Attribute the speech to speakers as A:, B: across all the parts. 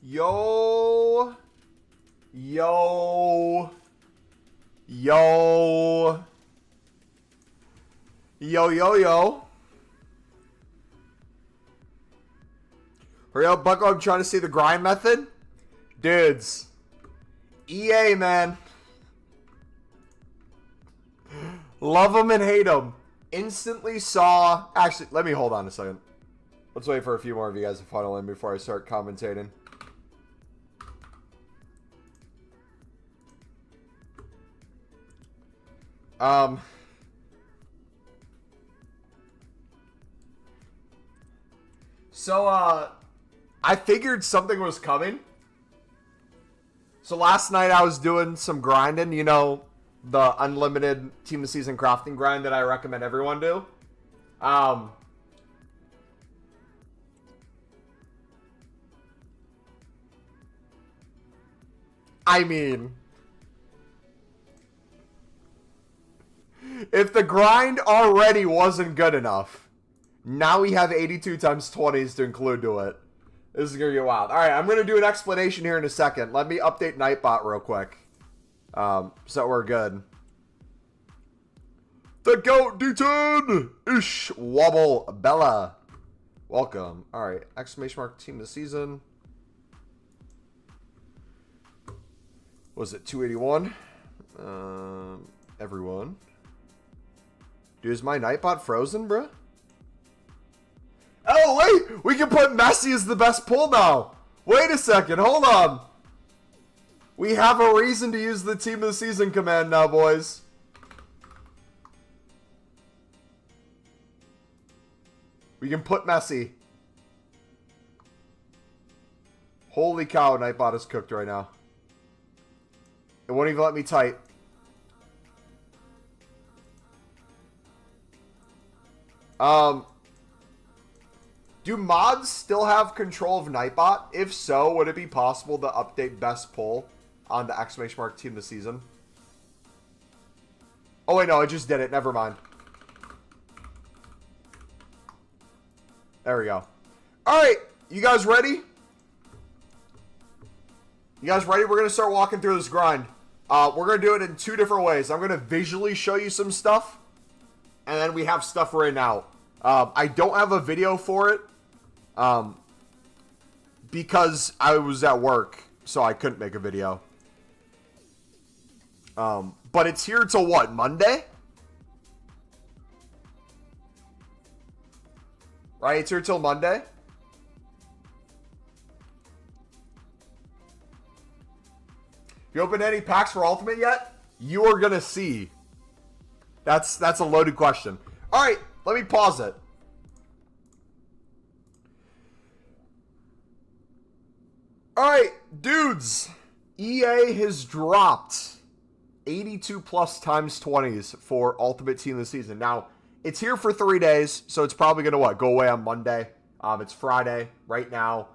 A: Yo. Yo. Yo. Yo, yo, yo. Hurry up, Bucko. I'm trying to see the grind method. Dudes. EA, man. Love them and hate them. Instantly saw... Actually, let me hold on a second. Let's wait for a few more of you guys to funnel in before I start commentating. I figured something was coming. So last night I was doing some grinding, you know, the unlimited team of season crafting grind that I recommend everyone do. I mean, if the grind already wasn't good enough, now we have 82 times 20s to include to it. This is going to get wild. All right, I'm going to do an explanation here in a second. Let me update Nightbot real quick. So we're good. The GOAT D10! Ish Wobble Bella. Welcome. All right, exclamation mark team of the season. Was it 281? Everyone. Dude, is my Nightbot frozen, bruh? Oh, wait! We can put Messi as the best pull now. Wait a second. Hold on. We have a reason to use the team of the season command now, boys. We can put Messi. Holy cow, Nightbot is cooked right now. It won't even let me type. Do mods still have control of Nightbot? If so, would it be possible to update best pull on the exclamation mark team of the season? Oh wait, no, I just did it. Never mind. There we go. Alright, you guys ready? You guys ready? We're going to start walking through this grind. We're going to do it in two different ways. I'm going to visually show you some stuff, and then we have stuff written out. I don't have a video for it, because I was at work, so I couldn't make a video. But it's here till what, Monday? Right, it's here till Monday. You opened any packs for Ultimate yet? You are gonna see. That's a loaded question. All right, let me pause it. All right, dudes. EA has dropped 82 plus times 20s for Ultimate Team of the Season. Now, it's here for 3 days, so it's probably gonna go away on Monday. It's Friday right now.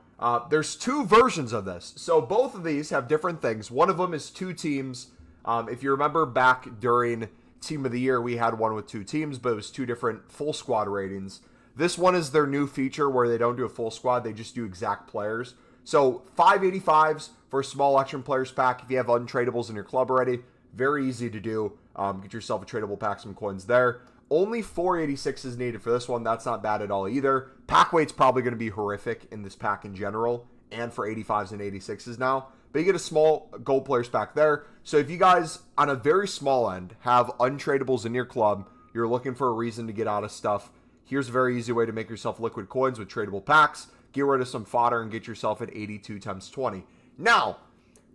A: There's two versions of this. So both of these have different things. One of them is 2 teams. If you remember back during Team of the Year, we had one with 2 teams, but it was 2 different full squad ratings. This one is their new feature where they don't do a full squad. They just do exact players. So 585s for a small Action Players pack. If you have untradables in your club already, very easy to do. Get yourself a tradable pack, some coins there. Only 486 is needed for this one. That's not bad at all either. Pack weight's probably going to be horrific in this pack in general, and for 85s and 86s now. But you get a small gold players pack there. So if you guys, on a very small end, have untradables in your club, you're looking for a reason to get out of stuff, here's a very easy way to make yourself liquid coins with tradable packs. Get rid of some fodder and get yourself an 82 times 20. Now,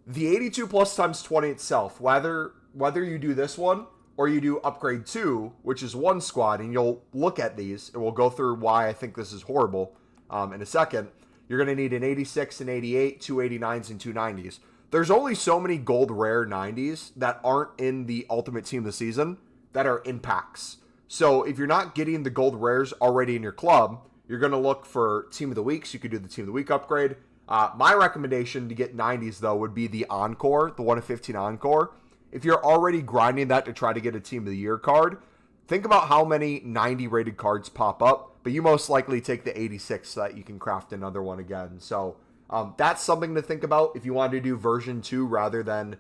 A: the 82 plus times 20 itself, whether you do this one, or you do upgrade 2, which is 1 squad, and you'll look at these, and we'll go through why I think this is horrible in a second. You're going to need an 86, an 88, 2 89s, and 2 90s. There's only so many gold rare 90s that aren't in the Ultimate Team of the Season that are in packs. So if you're not getting the gold rares already in your club, you're going to look for Team of the Week, so you could do the Team of the Week upgrade. My recommendation to get 90s, though, would be the Encore, the 1 of 15 Encore. If you're already grinding that to try to get a Team of the Year card, think about how many 90 rated cards pop up, but you most likely take the 86 so that you can craft another one again. So That's something to think about if you want to do version 2 rather than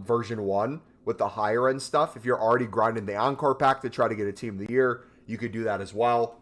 A: version 1 with the higher end stuff. If you're already grinding the Encore pack to try to get a team of the year, you could do that as well.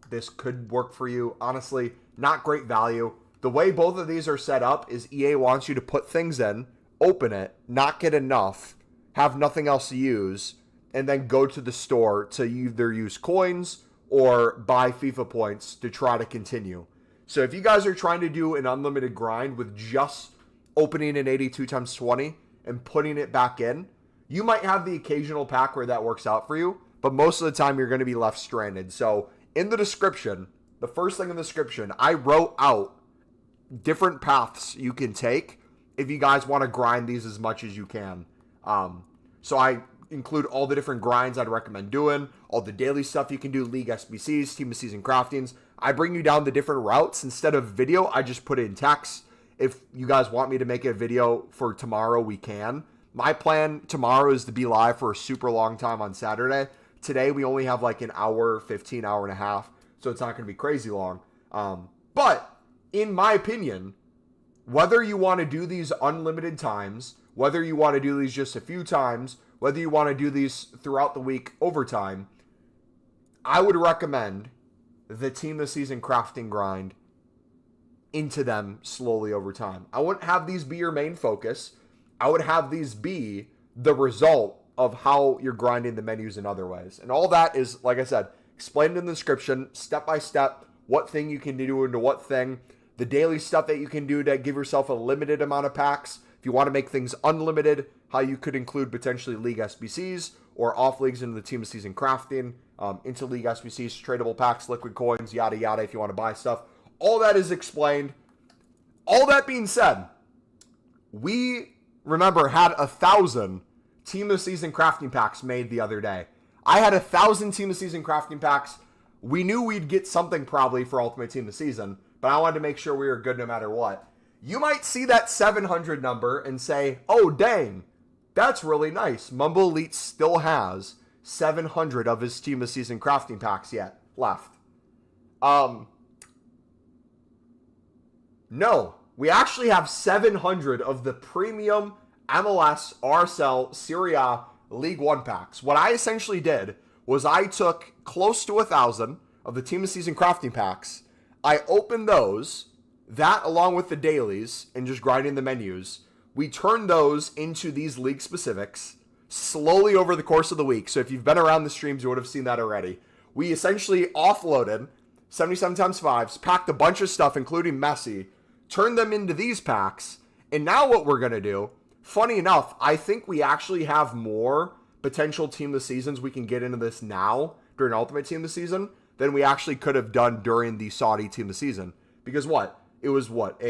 A: This could work for you. Honestly, not great value. The way both of these are set up is EA wants you to put things in, open it, not get enough, have nothing else to use, and then go to the store to either use coins or buy FIFA points to try to continue. So if you guys are trying to do an unlimited grind with just opening an 82x20 and putting it back in, you might have the occasional pack where that works out for you, but most of the time you're going to be left stranded. So in the description, the first thing in the description, I wrote out different paths you can take if you guys want to grind these as much as you can. So I include all the different grinds I'd recommend doing, all the daily stuff you can do, league SBCs, team of season craftings. I bring you down the different routes. Instead of video, I just put it in text. If you guys want me to make a video for tomorrow, we can. My plan tomorrow is to be live for a super long time on Saturday. Today, we only have like an hour, 15, hour and a half, so it's not going to be crazy long. But in my opinion, whether you want to do these unlimited times, whether you want to do these just a few times, whether you want to do these throughout the week over time, I would recommend the team of the season crafting grind into them slowly over time. I wouldn't have these be your main focus. I would have these be the result of how you're grinding the menus in other ways. And all that is, like I said, explained in the description, step by step, what thing you can do into what thing, the daily stuff that you can do to give yourself a limited amount of packs. If you want to make things unlimited, how you could include potentially league SBCs or off leagues into the team of season crafting, into league SBCs, tradable packs, liquid coins, yada yada, if you want to buy stuff. All that is explained. All that being said, we, remember, had 1,000 team of season crafting packs made the other day. I had 1,000 team of season crafting packs. We knew we'd get something probably for Ultimate Team of the Season, but I wanted to make sure we were good no matter what. You might see that 700 number and say, oh, dang, that's really nice. MumboElite still has 700 of his Team of the Season crafting packs yet left. No, we actually have 700 of the premium MLS, RSL, Serie A, League One packs. What I essentially did was I took close to 1,000 of the Team of the Season crafting packs. I opened those, that along with the dailies, and just grinding the menus. We turned those into these league specifics slowly over the course of the week. So if you've been around the streams, you would have seen that already. We essentially offloaded 77x5s, packed a bunch of stuff, including Messi, turned them into these packs, and now what we're going to do, funny enough, I think we actually have more potential Team of the Seasons we can get into this now during Ultimate Team of the Season than we actually could have done during the Saudi Team of the Season. Because what? It was what?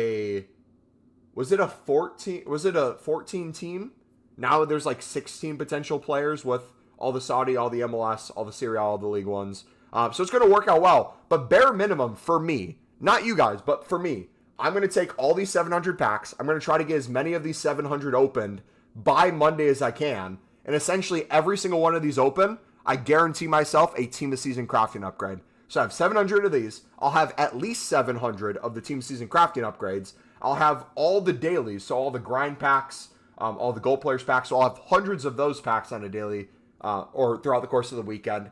A: Was it a 14 team? Now there's like 16 potential players with all the Saudi, all the MLS, all the Serie A, all the League Ones. So it's going to work out well. But bare minimum for me, not you guys, but for me, I'm going to take all these 700 packs. I'm going to try to get as many of these 700 opened by Monday as I can. And essentially every single one of these open, I guarantee myself a Team of Season crafting upgrade. So I have 700 of these. I'll have at least 700 of the Team of Season crafting upgrades. I'll have all the dailies, so all the grind packs, all the goal players packs. So I'll have hundreds of those packs on a daily or throughout the course of the weekend.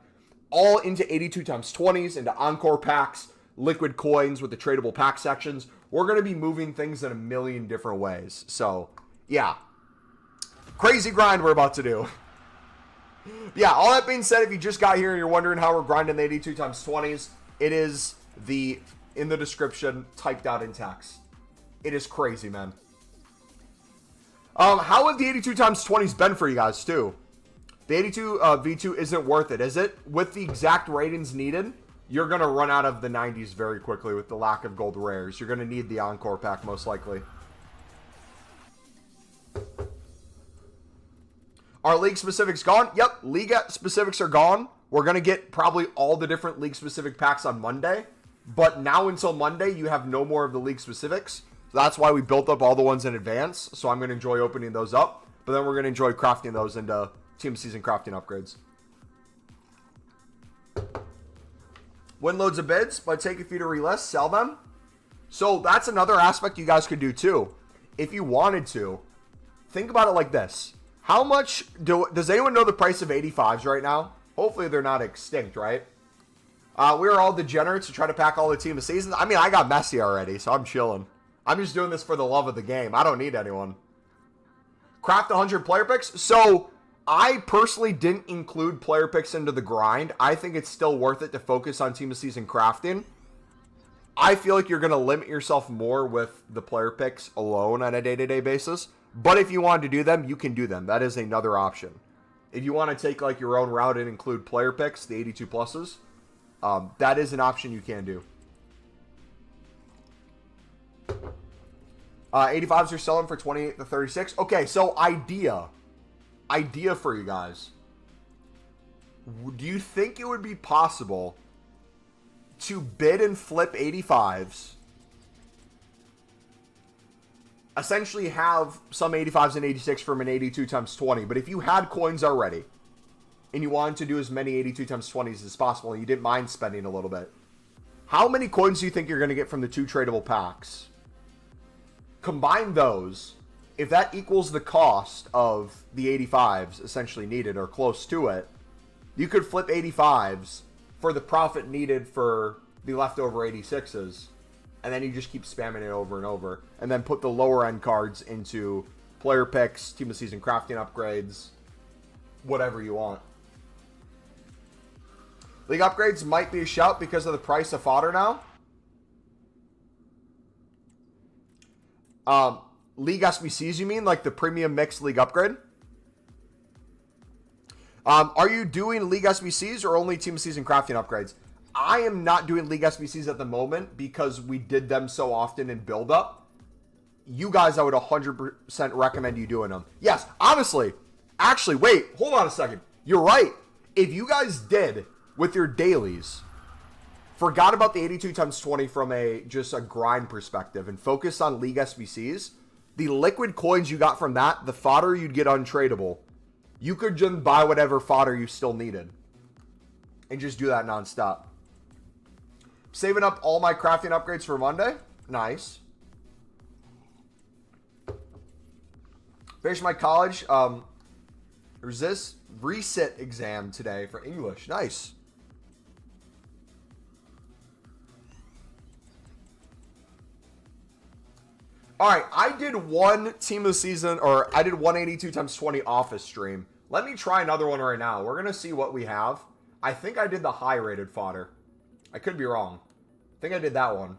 A: All into 82x20s, into Encore packs, liquid coins with the tradable pack sections. We're going to be moving things in a million different ways. So, yeah. Crazy grind we're about to do. Yeah, all that being said, if you just got here and you're wondering how we're grinding the 82x20s, it is in the description, typed out in text. It is crazy, man. How have the 82x20s been for you guys, too? The 82 V2 isn't worth it, is it? With the exact ratings needed, you're going to run out of the 90s very quickly with the lack of gold rares. You're going to need the Encore pack, most likely. Are league specifics gone? Yep, league specifics are gone. We're going to get probably all the different league specific packs on Monday. But now until Monday, you have no more of the league specifics. So that's why we built up all the ones in advance. So I'm going to enjoy opening those up. But then we're going to enjoy crafting those into Team of Season crafting upgrades. Win loads of bids, but take a few to relist, sell them. So that's another aspect you guys could do too. If you wanted to, think about it like this. How much does anyone know the price of 85s right now? Hopefully they're not extinct, right? We're all degenerates to try to pack all the team of seasons. I mean, I got Messi already, so I'm chilling. I'm just doing this for the love of the game. I don't need anyone. Craft 100 player picks. So I personally didn't include player picks into the grind. I think it's still worth it to focus on team of season crafting. I feel like you're going to limit yourself more with the player picks alone on a day-to-day basis. But if you wanted to do them, you can do them. That is another option. If you want to take like your own route and include player picks, the 82 pluses, that is an option you can do. 85s are selling for 28 to 36. Okay, so idea for you guys. Do you think it would be possible to bid and flip 85s? Essentially have some 85s and 86 from an 82 times 20. But if you had coins already and you wanted to do as many 82 times 20s as possible and you didn't mind spending a little bit, how many coins do you think you're going to get from the 2 tradable packs? Combine those. If that equals the cost of the 85s essentially needed or close to it, you could flip 85s for the profit needed for the leftover 86s. And then you just keep spamming it over and over. And then put the lower end cards into player picks, team of season crafting upgrades, whatever you want. League upgrades might be a shout because of the price of fodder now. League SBCs, you mean? Like the premium mixed league upgrade? Are you doing league SBCs or only team of season crafting upgrades? I am not doing league SBCs at the moment because we did them so often in build up. You guys, I would 100% recommend you doing them. Yes, honestly. Actually, wait, hold on a second. You're right. If you guys did with your dailies, forgot about the 82 times 20 from just a grind perspective and focused on league SBCs, the liquid coins you got from that, the fodder you'd get untradeable, you could just buy whatever fodder you still needed and just do that nonstop. Saving up all my crafting upgrades for Monday. Nice. Finished my college resit exam today for English. Nice. All right, I did one team of the season, or I did 182 times 20 office stream. Let me try another one right now. We're going to see what we have. I think I did the high-rated fodder. I could be wrong. I think I did that one.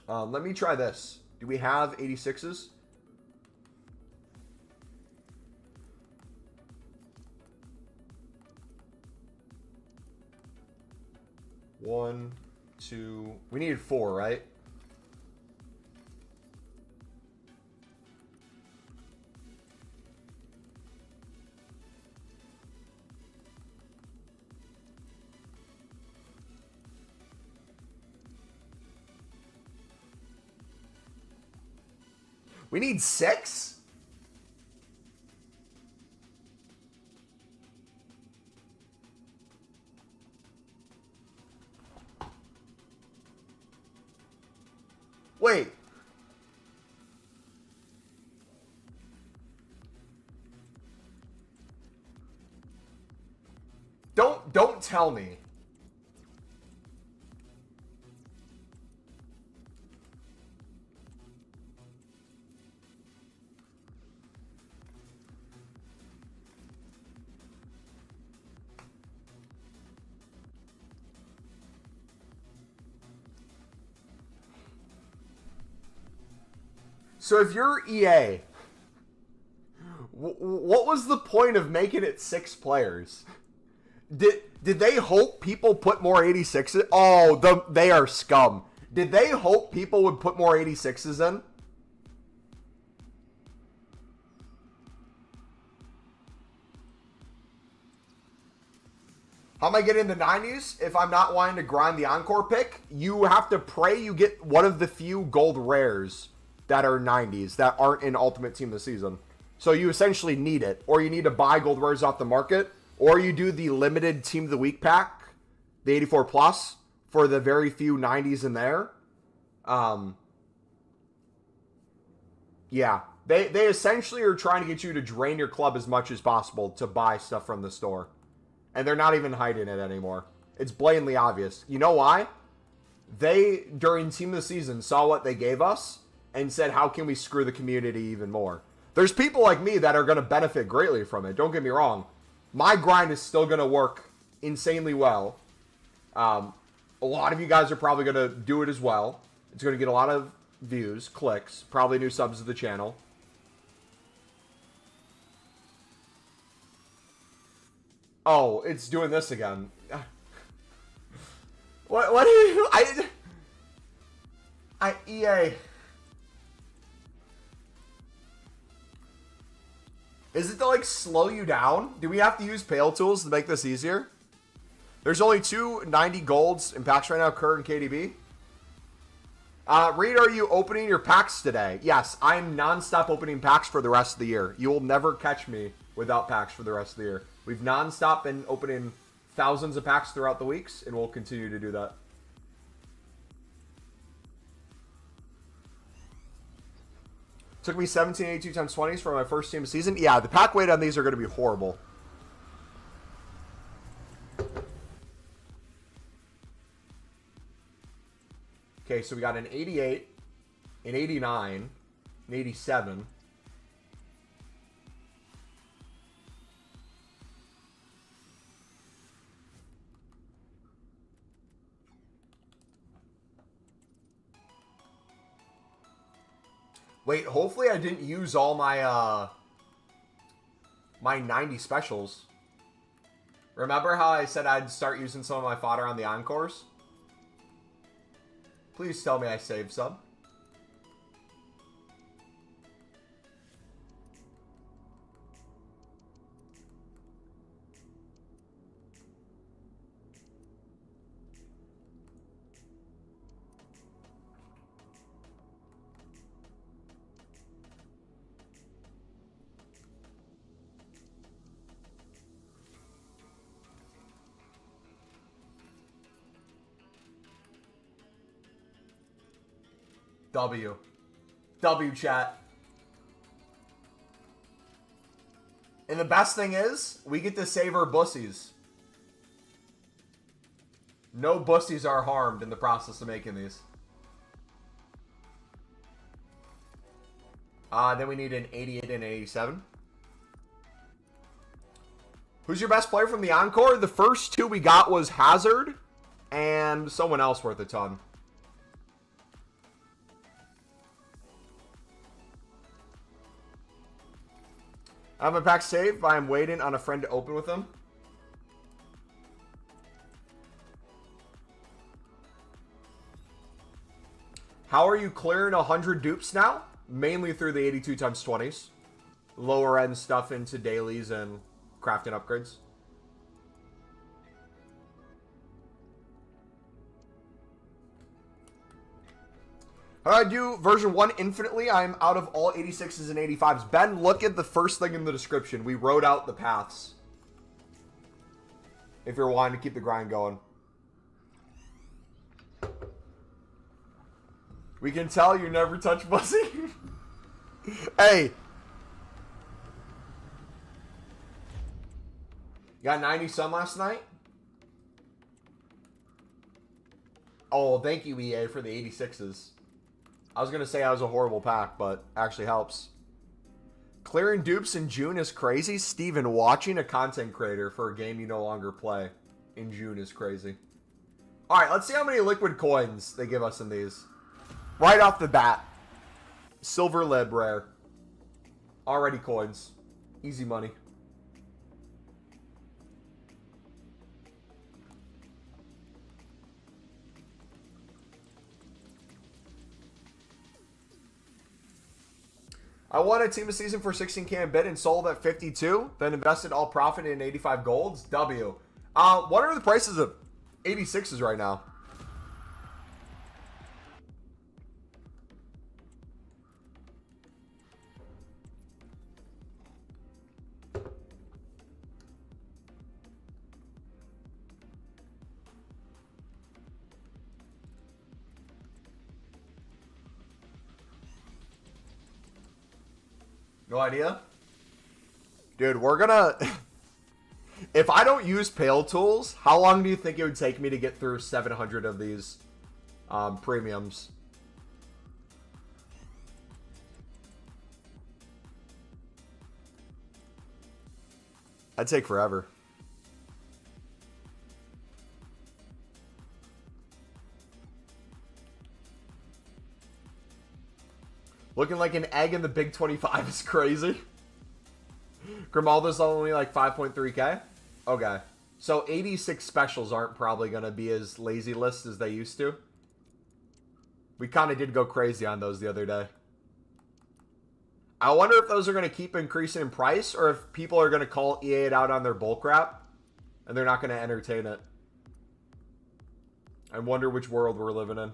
A: Let me try this. Do we have 86s? One, two. We needed 4, right? We need 6? Wait. Don't tell me. So if you're EA, what was the point of making it 6 players? Did they hope people put more 86s? Oh, they are scum. Did they hope people would put more 86s in? How am I getting the 90s? If I'm not wanting to grind the encore pick, you have to pray you get one of the few gold rares that are 90s that aren't in Ultimate Team of the Season. So you essentially need it. Or you need to buy gold rares off the market. Or you do the limited Team of the Week pack, the 84 plus, for the very few 90s in there. Yeah. They essentially are trying to get you to drain your club as much as possible to buy stuff from the store. And they're not even hiding it anymore. It's blatantly obvious. You know why? They, during Team of the Season, saw what they gave us and said, how can we screw the community even more? There's people like me that are going to benefit greatly from it. Don't get me wrong. My grind is still going to work insanely well. A lot of you guys are probably going to do it as well. It's going to get a lot of views, clicks, probably new subs to the channel. Oh, it's doing this again. What do you... EA... Is it to, like, slow you down? Do we have to use Pale Tools to make this easier? There's only 290 golds in packs right now, Kerr and KDB. Reed, are you opening your packs today? Yes, I'm non-stop opening packs for the rest of the year. You will never catch me without packs for the rest of the year. We've non-stop been opening thousands of packs throughout the weeks, and we'll continue to do that. Took me 1782 times 20s for my first team season. Yeah, the pack weight on these are going to be horrible. Okay, so we got an 88, an 89, an 87. Wait, hopefully I didn't use all my, my 90 specials. Remember how I said I'd start using some of my fodder on the Encores? Please tell me I saved some. W chat. And the best thing is, we get to save our bussies. No bussies are harmed in the process of making these. Then we need an 88 and an 87. Who's your best player from the Encore? The first two we got was Hazard and someone else worth a ton. I have my pack saved, but I'm waiting on a friend to open with them. How are you clearing 100 dupes now? Mainly through the 82 times 20s. Lower end stuff into dailies and crafting upgrades. How do I do version 1 infinitely? I'm out of all 86s and 85s. Ben, look at the first thing in the description. We wrote out the paths. If you're wanting to keep the grind going. We can tell you never touch Bussy. Hey. You got 90 some last night? Oh, thank you, EA, for the 86s. I was going to say I was a horrible pack, but actually helps. Clearing dupes in June is crazy. Steven, watching a content creator for a game you no longer play in June is crazy. Alright, let's see how many liquid coins they give us in these. Right off the bat. Silver lib rare. Already coins. Easy money. I won a team of season for 16k in bid and sold at 52, then invested all profit in 85 golds. W. What are the prices of 86s right now? No idea? Dude, we're gonna... If I don't use Pale Tools, how long do you think it would take me to get through 700 of these premiums? That'd take forever. Looking like an egg in the Big 25 is crazy. Grimaldo's only like 5.3k. Okay. So 86 specials aren't probably going to be as lazy list as they used to. We kind of did go crazy on those the other day. I wonder if those are going to keep increasing in price or if people are going to call EA out on their bullcrap and they're not going to entertain it. I wonder which world we're living in.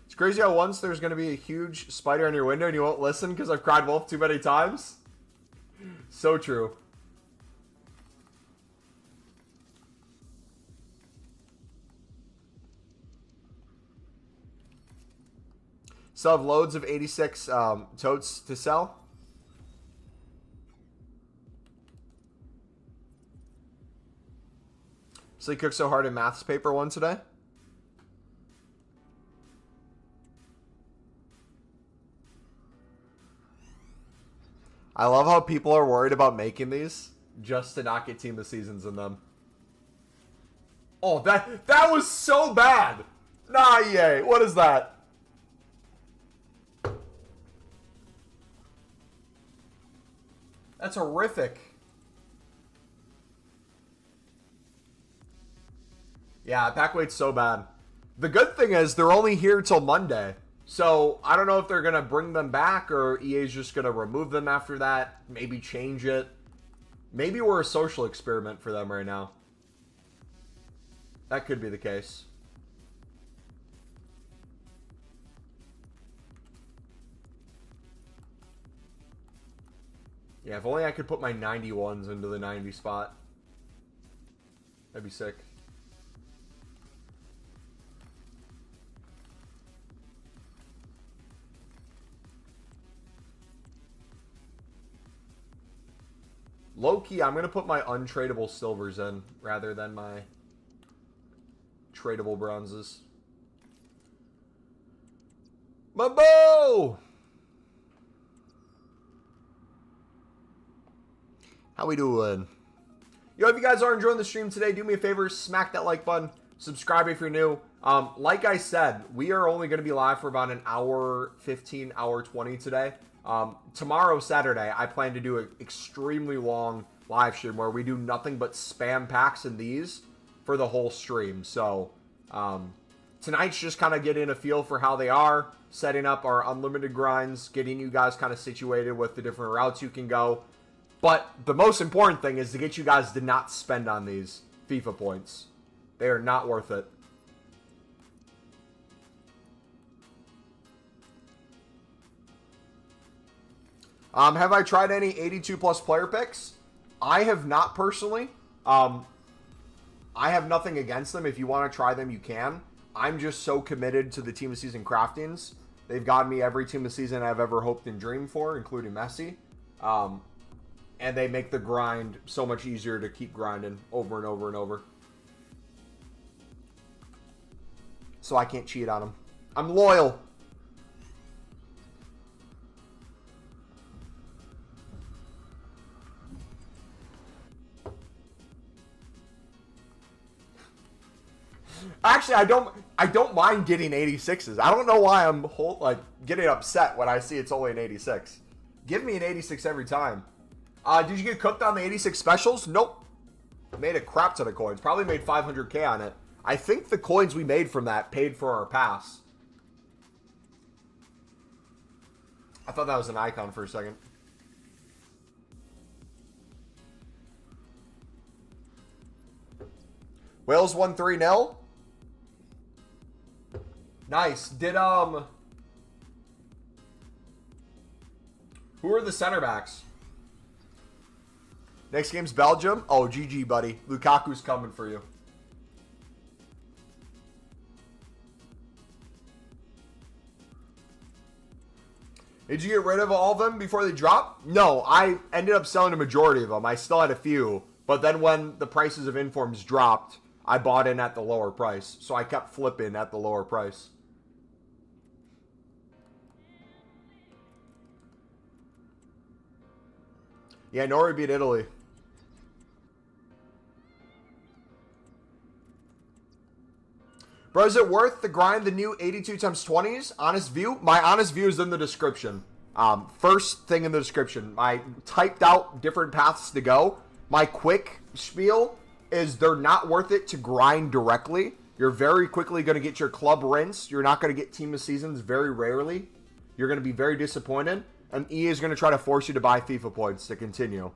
A: It's crazy how once there's going to be a huge spider on your window and you won't listen because I've cried wolf too many times. So true. Still have loads of 86 totes to sell. So you cooked so hard in maths paper one today? I love how people are worried about making these just to not get team of seasons in them. Oh, that was so bad. Nah, EA. What is that? That's horrific. Yeah, pack weight's so bad. The good thing is they're only here till Monday. So I don't know if they're going to bring them back or EA's just going to remove them after that. Maybe change it. Maybe we're a social experiment for them right now. That could be the case. Yeah, if only I could put my 91s into the 90 spot. That'd be sick. Low-key, I'm going to put my untradeable silvers in rather than my tradable bronzes. Mumbo! How we doing? Yo, if you guys are enjoying the stream today, do me a favor, smack that like button, subscribe if you're new. Like I said, we are only going to be live for about an hour 15, hour 20 today. Tomorrow, Saturday, I plan to do an extremely long live stream where we do nothing but spam packs in these for the whole stream. So, tonight's just kind of getting a feel for how they are, setting up our unlimited grinds, getting you guys kind of situated with the different routes you can go. But the most important thing is to get you guys to not spend on these FIFA points. They are not worth it. Have I tried any 82 plus player picks? I have not personally. I have nothing against them. If you want to try them, you can. I'm just so committed to the team of season craftings. They've gotten me every team of season I've ever hoped and dreamed for, including Messi. And they make the grind so much easier to keep grinding over and over and over. So I can't cheat on them. I'm loyal. Actually, I don't mind getting 86s. I don't know why I'm getting upset when I see it's only an 86. Give me an 86 every time. Did you get cooked on the 86 specials? Nope. Made a crap ton of coins. Probably made 500k on it. I think the coins we made from that paid for our pass. I thought that was an icon for a second. Wales won 3-0. Nice. Did, who are the center backs? Next game's Belgium. Oh, GG, buddy. Lukaku's coming for you. Did you get rid of all of them before they dropped? No, I ended up selling a majority of them. I still had a few. But then when the prices of informs dropped, I bought in at the lower price. So I kept flipping at the lower price. Yeah, Norway beat Italy. Bro, is it worth the grind, the new 82x20s? Honest view? My honest view is in the description. First thing in the description. I typed out different paths to go. My quick spiel is they're not worth it to grind directly. You're very quickly going to get your club rinse. You're not going to get team of seasons very rarely. You're going to be very disappointed. And EA is going to try to force you to buy FIFA points to continue.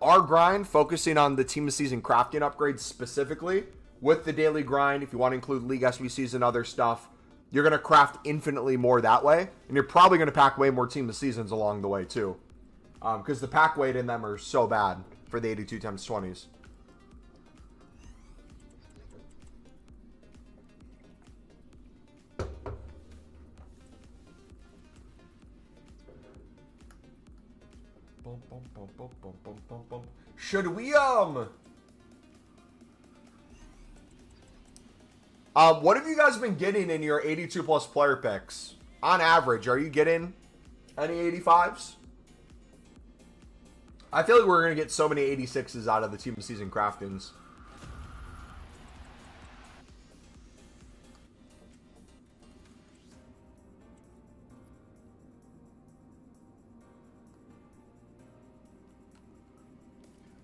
A: Our grind, focusing on the team of season crafting upgrades specifically, with the daily grind, if you want to include League SBCs and other stuff, you're going to craft infinitely more that way. And you're probably going to pack way more team of seasons along the way too. Because the pack weight in them are so bad for the 82x20s. Should we, what have you guys been getting in your 82 plus player picks? On average, are you getting any 85s? I feel like we're going to get so many 86s out of the team of season craftings.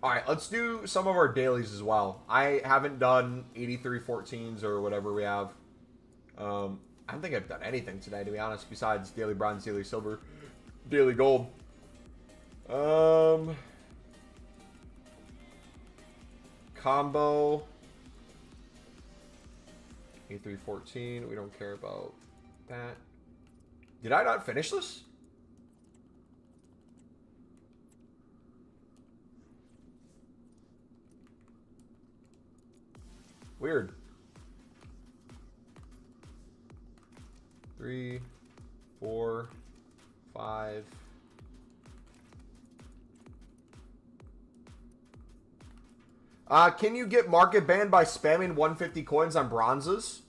A: All right, let's do some of our dailies as well. I haven't done 83 14s or whatever we have. I don't think I've done anything today, to be honest, besides daily bronze, daily silver, daily gold. Combo. 83 14. We don't care about that. Did I not finish this? Weird. 3, 4, 5. Can you get market banned by spamming 150 coins on bronzes?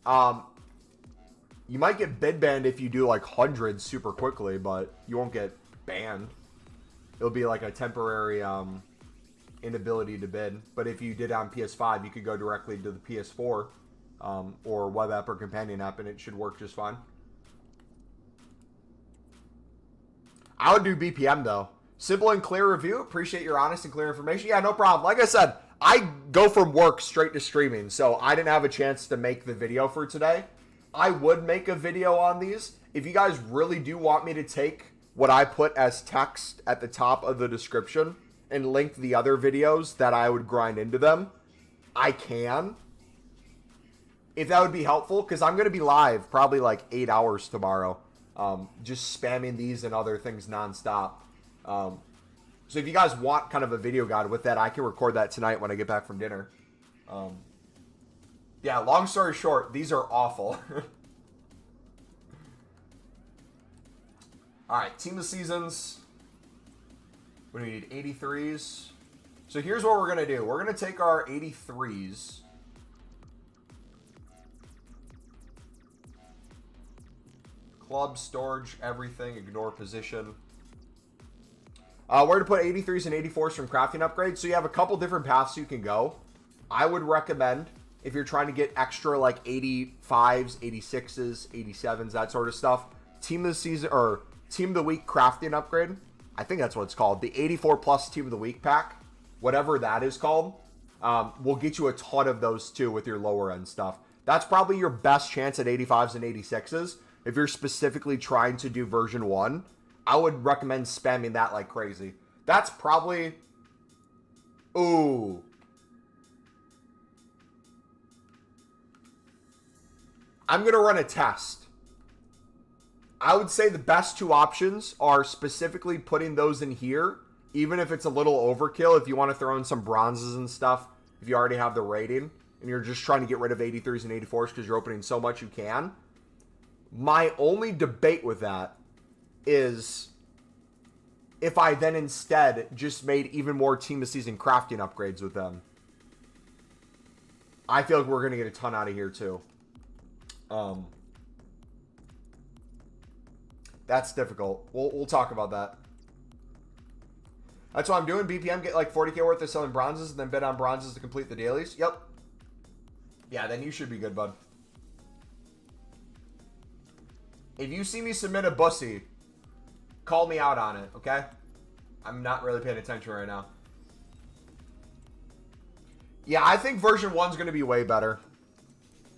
A: You might get bid banned if you do like hundreds super quickly, but you won't get banned. It'll be like a temporary inability to bid. But if you did on PS5, you could go directly to the PS4 or web app or companion app, and it should work just fine. I would do BPM though. Simple and clear review. Appreciate your honest and clear information. Yeah, no problem. Like I said, I go from work straight to streaming, so I didn't have a chance to make the video for today. I would make a video on these. If you guys really do want me to take what I put as text at the top of the description and link the other videos that I would grind into them, I can. If that would be helpful, because I'm going to be live probably like 8 hours tomorrow. Just spamming these and other things nonstop. So if you guys want kind of a video guide with that, I can record that tonight when I get back from dinner. Yeah, long story short, these are awful. Alright, team of seasons. We need 83s. So here's what we're going to do. We're going to take our 83s. Club, storage, everything. Ignore position. We're going to put 83s and 84s from crafting upgrades. So you have a couple different paths you can go. I would recommend, if you're trying to get extra like 85s, 86s, 87s, that sort of stuff, team of the season or team of the week crafting upgrade. I think that's what it's called. The 84 plus team of the week pack, whatever that is called, will get you a ton of those too with your lower end stuff. That's probably your best chance at 85s and 86s. If you're specifically trying to do version 1, I would recommend spamming that like crazy. That's probably... Ooh. I'm going to run a test. I would say the best two options are specifically putting those in here even if it's a little overkill, if you want to throw in some bronzes and stuff, if you already have the rating, and you're just trying to get rid of 83s and 84s because you're opening so much you can. My only debate with that is if I then instead just made even more team of season crafting upgrades with them. I feel like we're going to get a ton out of here too. That's difficult. We'll talk about that. That's what I'm doing. BPM, get like 40k worth of selling bronzes and then bid on bronzes to complete the dailies. Yep. Yeah, then you should be good, bud. If you see me submit a bussy, call me out on it, okay? I'm not really paying attention right now. Yeah, I think version 1's going to be way better.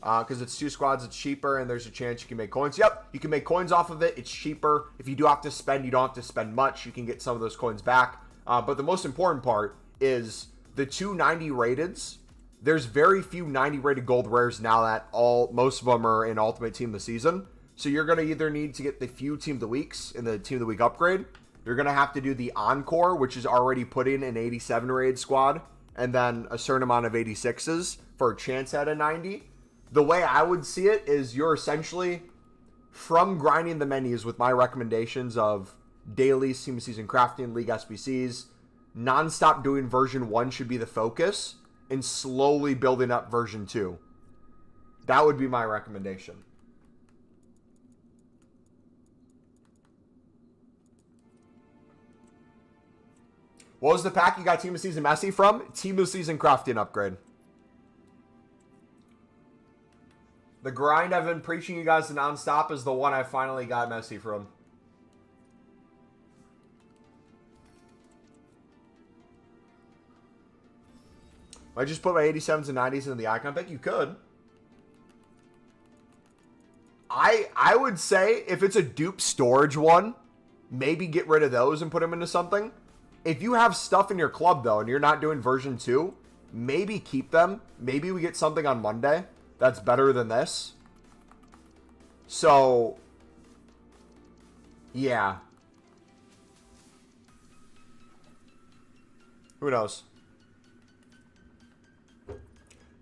A: Because it's 2 squads, it's cheaper, and there's a chance you can make coins. Yep, you can make coins off of it. It's cheaper. If you do have to spend, you don't have to spend much. You can get some of those coins back. But the most important part is the 290 rateds. There's very few 90 rated gold rares now that most of them are in Ultimate Team of the Season. So you're going to either need to get the few Team of the Weeks in the Team of the Week upgrade. You're going to have to do the Encore, which is already put in an 87 rated squad, and then a certain amount of 86s for a chance at a 90. The way I would see it is you're essentially, from grinding the menus with my recommendations of dailies, Team of Season crafting, League SBCs, non-stop doing version 1 should be the focus, and slowly building up version 2. That would be my recommendation. What was the pack you got Team of Season Messi from? Team of Season crafting upgrade. The grind I've been preaching you guys to non-stop is the one I finally got Messi from. I just put my 87s and 90s in the icon pick. You could. I would say if it's a dupe storage one, maybe get rid of those and put them into something. If you have stuff in your club, though, and you're not doing version 2, maybe keep them. Maybe we get something on Monday that's better than this. So, yeah. Who knows?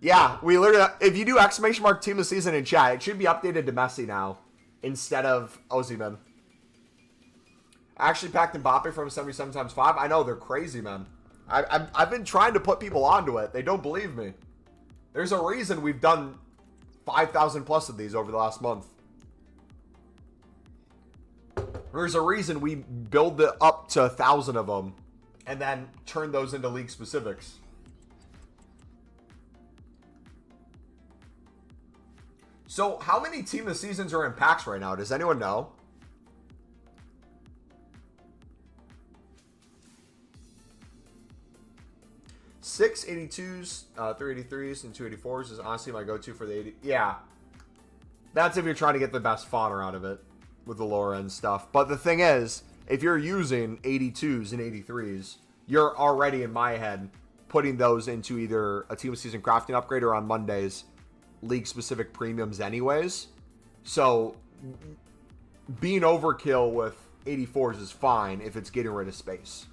A: Yeah, we literally, if you do exclamation mark Team of the Season in chat, it should be updated to Messi now instead of Ozyman. I actually packed Mbappe from 77x5. I know, they're crazy, man. I've been trying to put people onto it. They don't believe me. There's a reason we've done 5,000 plus of these over the last month. There's a reason we build up to 1,000 of them and then turn those into league specifics. So how many Team of the Seasons are in packs right now? Does anyone know? Six 82s, 3 83s, and 2 84s is honestly my go-to for the 80. Yeah. That's if you're trying to get the best fodder out of it with the lower end stuff. But the thing is, if you're using 82s and 83s, you're already, in my head, putting those into either a Team of Season crafting upgrade or on Mondays, league-specific premiums anyways. So, being overkill with 84s is fine if it's getting rid of space.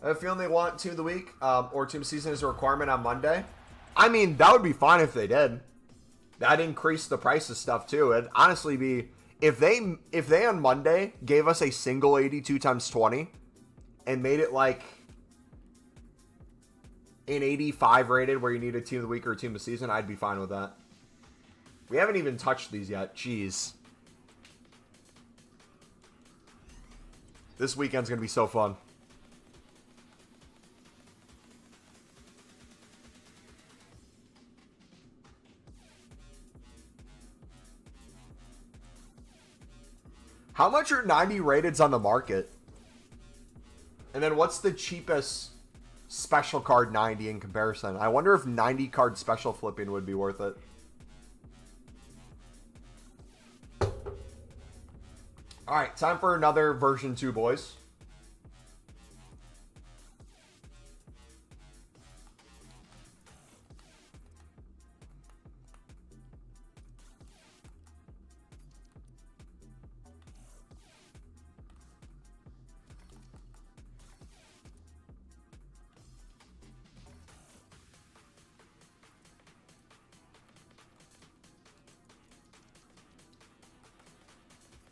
A: I have a feeling they want Team of the Week or Team of Season as a requirement on Monday. I mean, that would be fine if they did. That'd increase the price of stuff too. It'd honestly be, if they on Monday gave us a single 82x20 and made it like an 85 rated where you need a Team of the Week or a Team of the Season, I'd be fine with that. We haven't even touched these yet. Jeez. This weekend's going to be so fun. How much are 90 rateds on the market? And then what's the cheapest special card 90 in comparison? I wonder if 90 card special flipping would be worth it. Alright, time for another version 2, boys.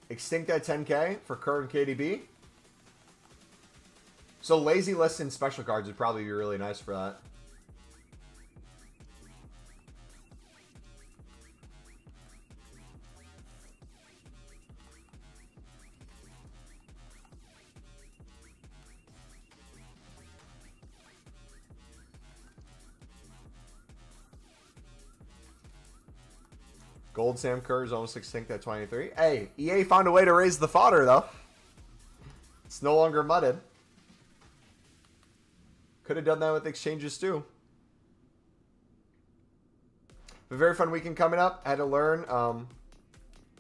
A: Extinct at 10k for current KDB. So lazy list and special cards would probably be really nice for that. Gold Sam Kerr is almost extinct at 23. Hey, EA found a way to raise the fodder, though. It's no longer mudded. Could have done that with exchanges, too. A very fun weekend coming up. I had to learn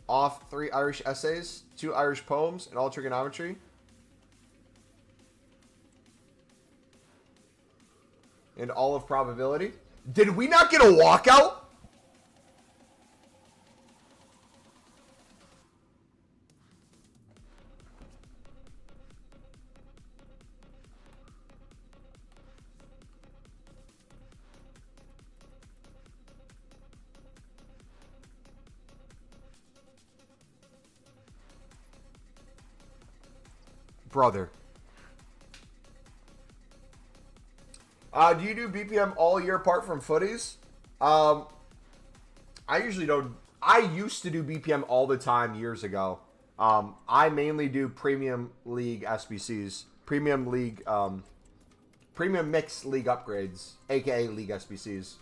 A: off 3 Irish essays, 2 Irish poems, and all trigonometry. And all of probability. Did we not get a walkout? Brother. Do you do BPM all year apart from footies? I usually don't. I used to do BPM all the time years ago. I mainly do Premium League SBCs. Premium League, Premium Mixed League upgrades, aka League SBCs,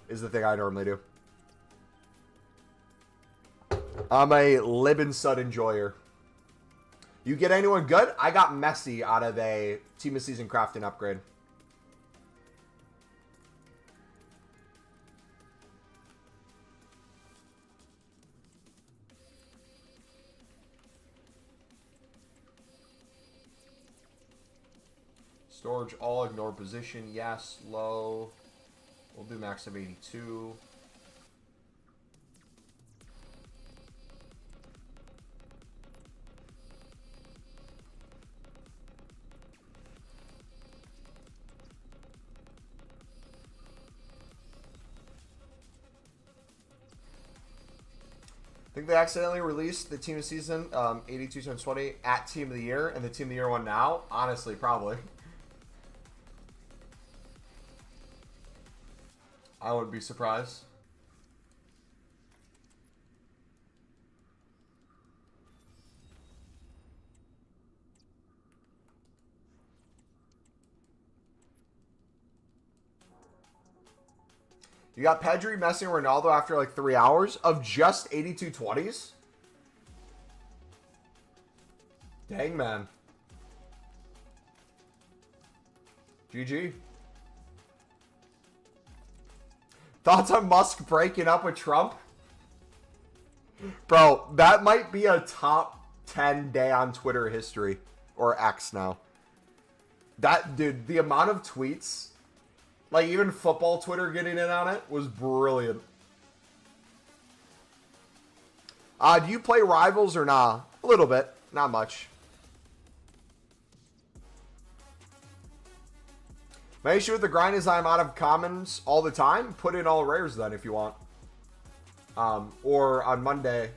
A: is the thing I normally do. I'm a lib and sud enjoyer. You get anyone good? I got Messi out of a Team of Season crafting upgrade. Storage all, ignore position, yes, low. We'll do max of 82. I think they accidentally released the Team of Season 82+x20 at Team of the Year, and the Team of the Year one now. Honestly, probably. I wouldn't be surprised. You got Pedri, Messi, and Ronaldo after like 3 hours of just 82+20s? Dang, man. GG. Thoughts on Musk breaking up with Trump? Bro, that might be a top 10 day on Twitter history. Or X now. That, dude, the amount of tweets, like even football Twitter getting in on it, was brilliant. Do you play Rivals or nah? A little bit. Not much. My issue with the grind is I'm out of commons all the time. Put in all rares then if you want. Or on Monday,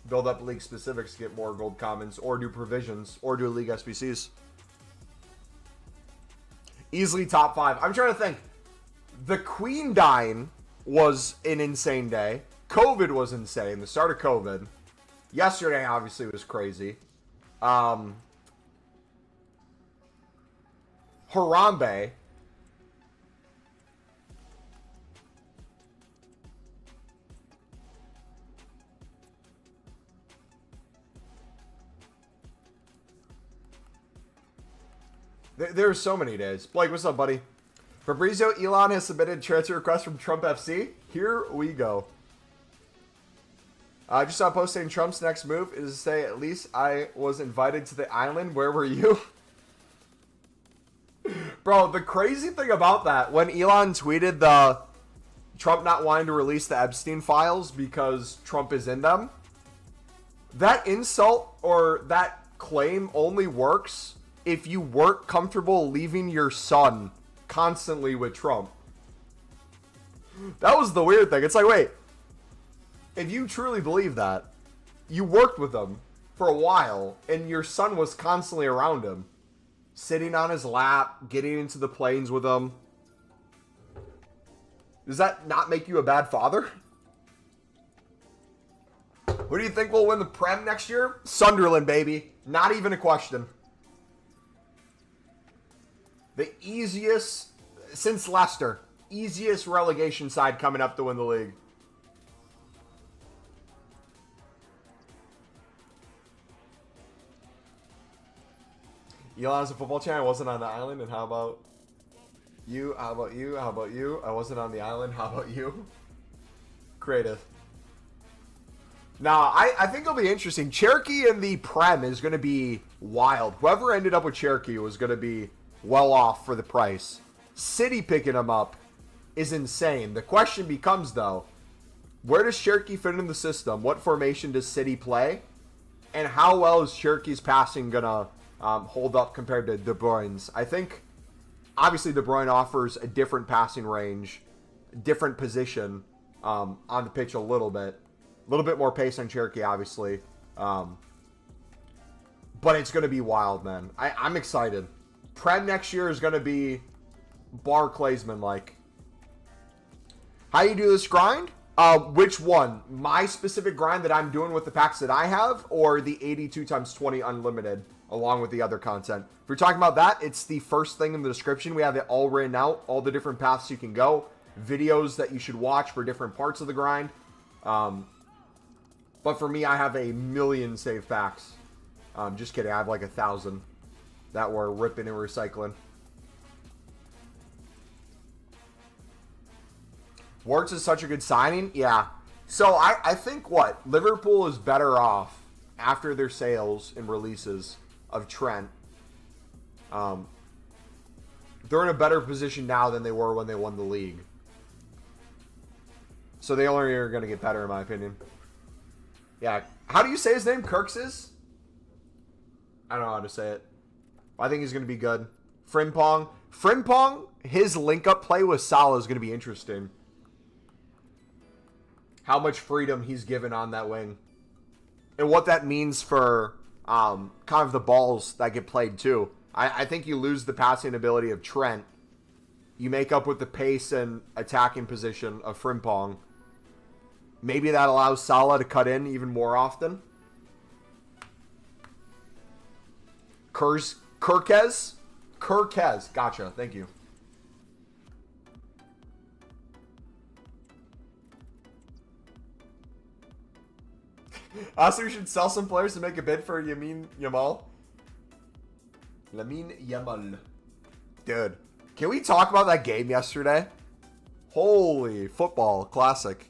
A: build up league specifics to get more gold commons. Or do provisions. Or do league SBCs. Easily top 5. I'm trying to think. The Queen dying was an insane day. COVID was insane. The start of COVID. Yesterday obviously was crazy. Harambe. There's so many days. Blake, what's up, buddy? Fabrizio Elon has submitted transfer request from Trump FC. Here we go. I just saw a post saying Trump's next move is to say, at least I was invited to the island. Where were you? Bro, the crazy thing about that, when Elon tweeted the Trump not wanting to release the Epstein files because Trump is in them, that insult or that claim only works if you weren't comfortable leaving your son constantly with Trump. That was the weird thing. It's like, wait, if you truly believe that, you worked with him for a while, and your son was constantly around him, sitting on his lap, getting into the planes with him. Does that not make you a bad father? Who do you think will win the Prem next year? Sunderland, baby. Not even a question. The easiest, since Leicester, easiest relegation side coming up to win the league. Elon's a football channel. I wasn't on the island. And how about you? How about you? How about you? I wasn't on the island. How about you? Creative. Nah, I think it'll be interesting. Cherokee in the Prem is going to be wild. Whoever ended up with Cherokee was going to be well off for the price. City picking him up is insane. The question becomes, though, where does Cherokee fit in the system? What formation does City play? And how well is Cherokee's passing going to hold up compared to De Bruyne's? I think, obviously, De Bruyne offers a different passing range, different position on the pitch a little bit. A little bit more pace on Cherokee, obviously. But it's going to be wild, man. I'm excited. Prem next year is going to be Barclaysman-like. How you do this grind? Which one? My specific grind that I'm doing with the packs that I have, or the 82x20 unlimited, along with the other content? If you're talking about that, it's the first thing in the description. We have it all written out, all the different paths you can go, videos that you should watch for different parts of the grind. But for me, I have 1 million saved packs. Just kidding, I have like 1,000 that we're ripping and recycling. Wirtz is such a good signing. Yeah. So I think what? Liverpool is better off after their sales and releases of Trent. They're in a better position now than they were when they won the league. So they only are going to get better, in my opinion. Yeah. How do you say his name? Kirks's? I don't know how to say it. I think he's going to be good. Frimpong. Frimpong, his link-up play with Salah is going to be interesting. How much freedom he's given on that wing. And what that means for kind of the balls that get played too. I think you lose the passing ability of Trent. You make up with the pace and attacking position of Frimpong. Maybe that allows Salah to cut in even more often. Kirkez? Kirkez. Gotcha. Thank you. Also, we should sell some players to make a bid for Lamine Yamal. Lamine Yamal. Dude, can we talk about that game yesterday? Holy football. Classic.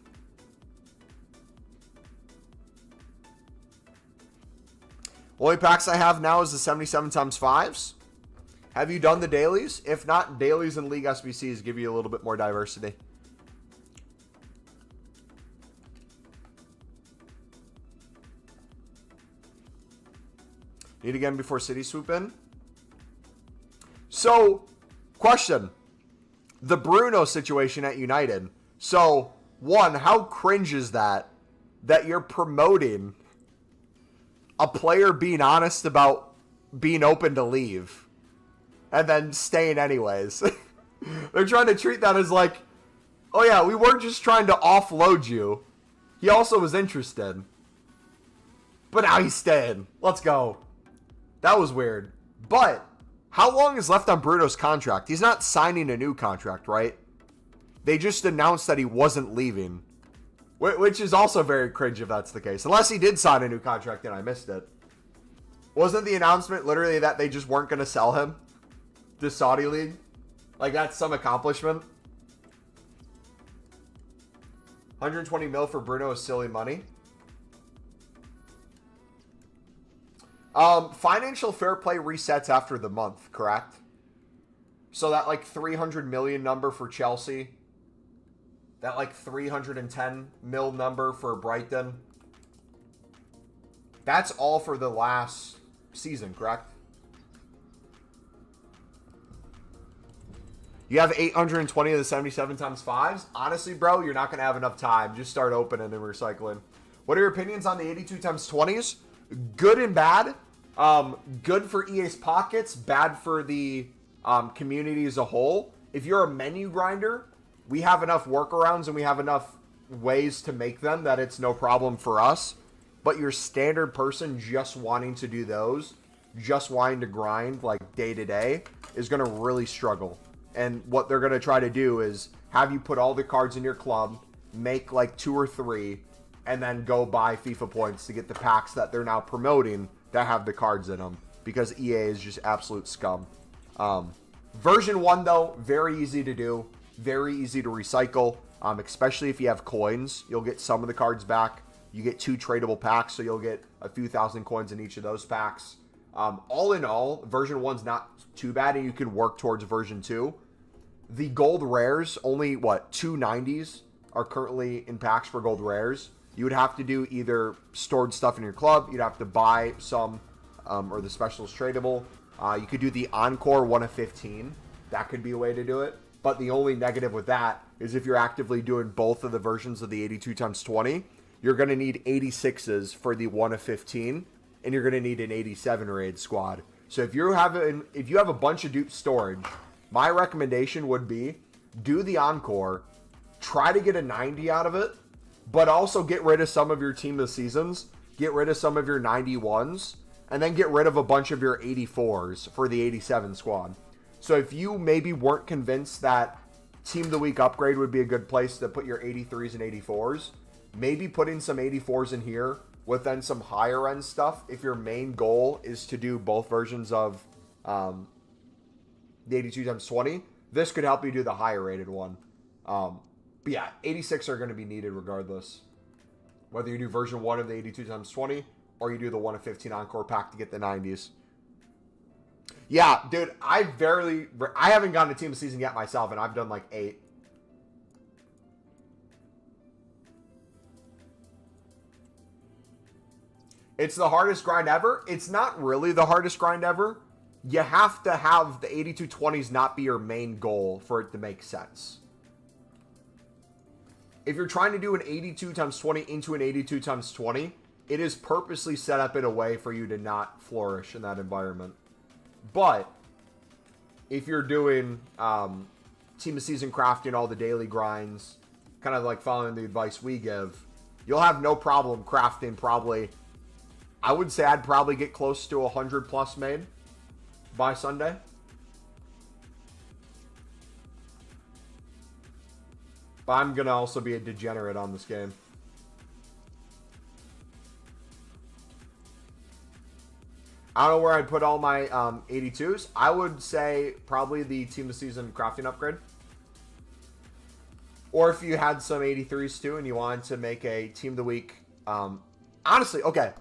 A: Only packs I have now is the 77x5s. Have you done the dailies? If not, dailies and League SBCs give you a little bit more diversity. Need again before City swoop in? So, question. The Bruno situation at United. So, one, how cringe is that you're promoting a player being honest about being open to leave and then staying anyways? They're trying to treat that as like, oh yeah, we weren't just trying to offload you. He also was interested. But now he's staying. Let's go. That was weird. But how long is left on Bruno's contract? He's not signing a new contract, right? They just announced that he wasn't leaving. Which is also very cringe if that's the case. Unless he did sign a new contract and I missed it. Wasn't the announcement literally that they just weren't going to sell him to Saudi League? Like, that's some accomplishment. 120 mil for Bruno is silly money. Financial fair play resets after the month, correct? So that like 300 million number for Chelsea. That like 310 mil number for Brighton. That's all for the last season, correct? You have 820 of the 77x5s? Honestly, bro, you're not going to have enough time. Just start opening and recycling. What are your opinions on the 82x20s? Good and bad. Good for EA's pockets, bad for the community as a whole. If you're a menu grinder, we have enough workarounds and we have enough ways to make them that it's no problem for us. But your standard person just wanting to do those, just wanting to grind like day to day, is going to really struggle. And what they're going to try to do is have you put all the cards in your club, make like 2 or 3, and then go buy FIFA points to get the packs that they're now promoting that have the cards in them, because EA is just absolute scum. Version 1, though, very easy to do, very easy to recycle, especially if you have coins. You'll get some of the cards back. You get 2 tradable packs, so you'll get a few thousand coins in each of those packs. All in all, version 1's not too bad, and you can work towards version 2. The gold rares, only, 2 90s are currently in packs for gold rares. You would have to do either stored stuff in your club, you'd have to buy some, or the specials tradable. You could do the Encore 1 of 15. That could be a way to do it. But the only negative with that is if you're actively doing both of the versions of the 82x20, you're going to need 86s for the 1 of 15, and you're going to need an 87 raid squad. So if you have a bunch of dupe storage, my recommendation would be do the Encore, try to get a 90 out of it, but also get rid of some of your team of the seasons, get rid of some of your 91s, and then get rid of a bunch of your 84s for the 87 squad. So if you maybe weren't convinced that Team of the Week upgrade would be a good place to put your 83s and 84s, maybe putting some 84s in here with then some higher end stuff if your main goal is to do both versions of the 82x20. This could help you do the higher rated one. But yeah, 86 are going to be needed regardless. Whether you do version 1 of the 82x20 or you do the 1 of 15 Encore pack to get the 90s. Yeah, dude, I haven't gotten a team of the season yet myself, and I've done like 8. It's the hardest grind ever. It's not really the hardest grind ever. You have to have the 8220s not be your main goal for it to make sense. If you're trying to do an 82x20 into an 82x20, it is purposely set up in a way for you to not flourish in that environment. But if you're doing team of season crafting, all the daily grinds, kind of like following the advice we give, you'll have no problem crafting probably. I would say I'd probably get close to 100 plus made by Sunday. But I'm going to also be a degenerate on this game. I don't know where I'd put all my 82s. I would say probably the team of season crafting upgrade. Or if you had some 83s too and you wanted to make a team of the week. Honestly, okay.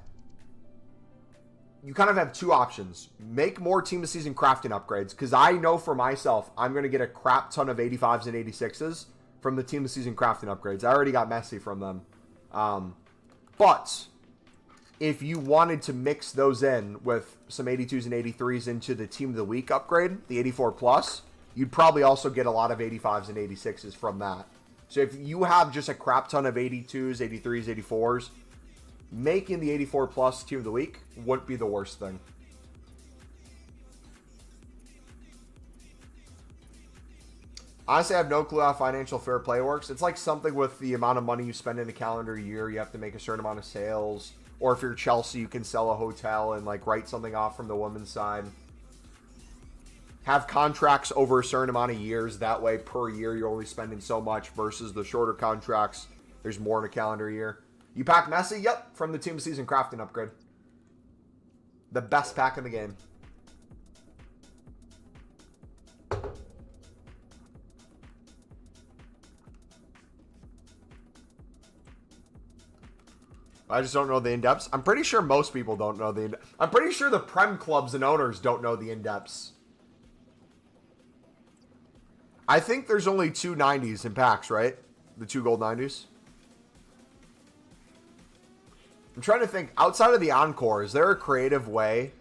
A: You kind of have 2 options. Make more team of season crafting upgrades. Because I know for myself, I'm going to get a crap ton of 85s and 86s from the team of season crafting upgrades. I already got messy from them. But if you wanted to mix those in with some 82s and 83s into the team of the week upgrade, the 84 plus, you'd probably also get a lot of 85s and 86s from that. So if you have just a crap ton of 82s, 83s, 84s, making the 84 plus team of the week wouldn't be the worst thing. Honestly, I have no clue how financial fair play works. It's like something with the amount of money you spend in a calendar year. You have to make a certain amount of sales. Or if you're Chelsea, you can sell a hotel and like write something off from the women's side. Have contracts over a certain amount of years. That way, per year, you're only spending so much versus the shorter contracts. There's more in a calendar year. You pack Messi? Yep, from the team of season crafting upgrade. The best pack in the game. I just don't know the in-depths. I'm pretty sure most people don't know the in-depths. I'm pretty sure the Prem clubs and owners don't know the in-depths. I think there's only 2 90s in packs, right? The 2 gold 90s. I'm trying to think, outside of the Encore, is there a creative way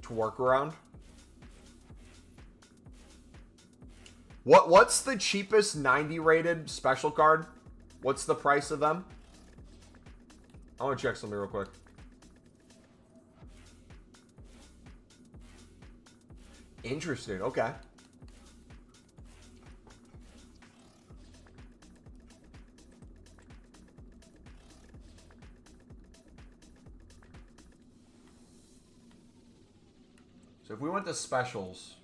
A: to work around? What's the cheapest 90 rated special card? What's the price of them? I want to check something real quick. Interesting. Okay. So if we went to specials,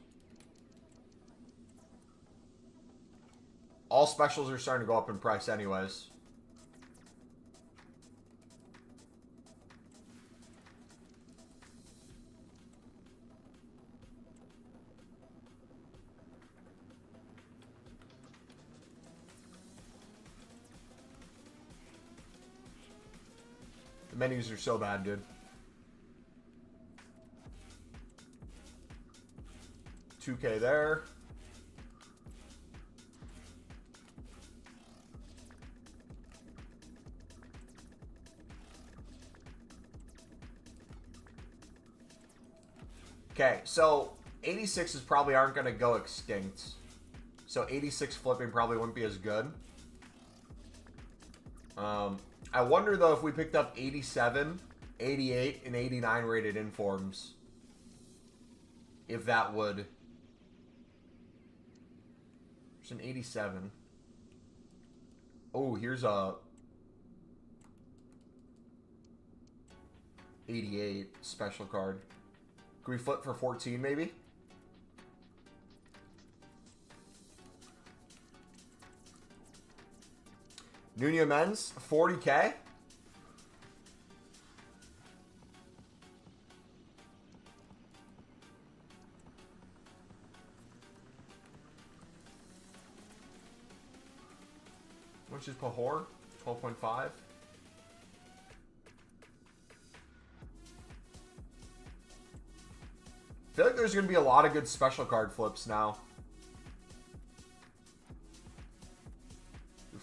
A: all specials are starting to go up in price anyways. The menus are so bad, dude. 2K there. Okay, so 86s probably aren't going to go extinct. So 86 flipping probably wouldn't be as good. I wonder, though, if we picked up 87, 88, and 89 rated informs, if that would... There's an 87. Oh, here's a 88 special card. Can we flip for 14, maybe? Nuno Men's, 40K. Which is Pahor, 12.5. I feel like there's going to be a lot of good special card flips now.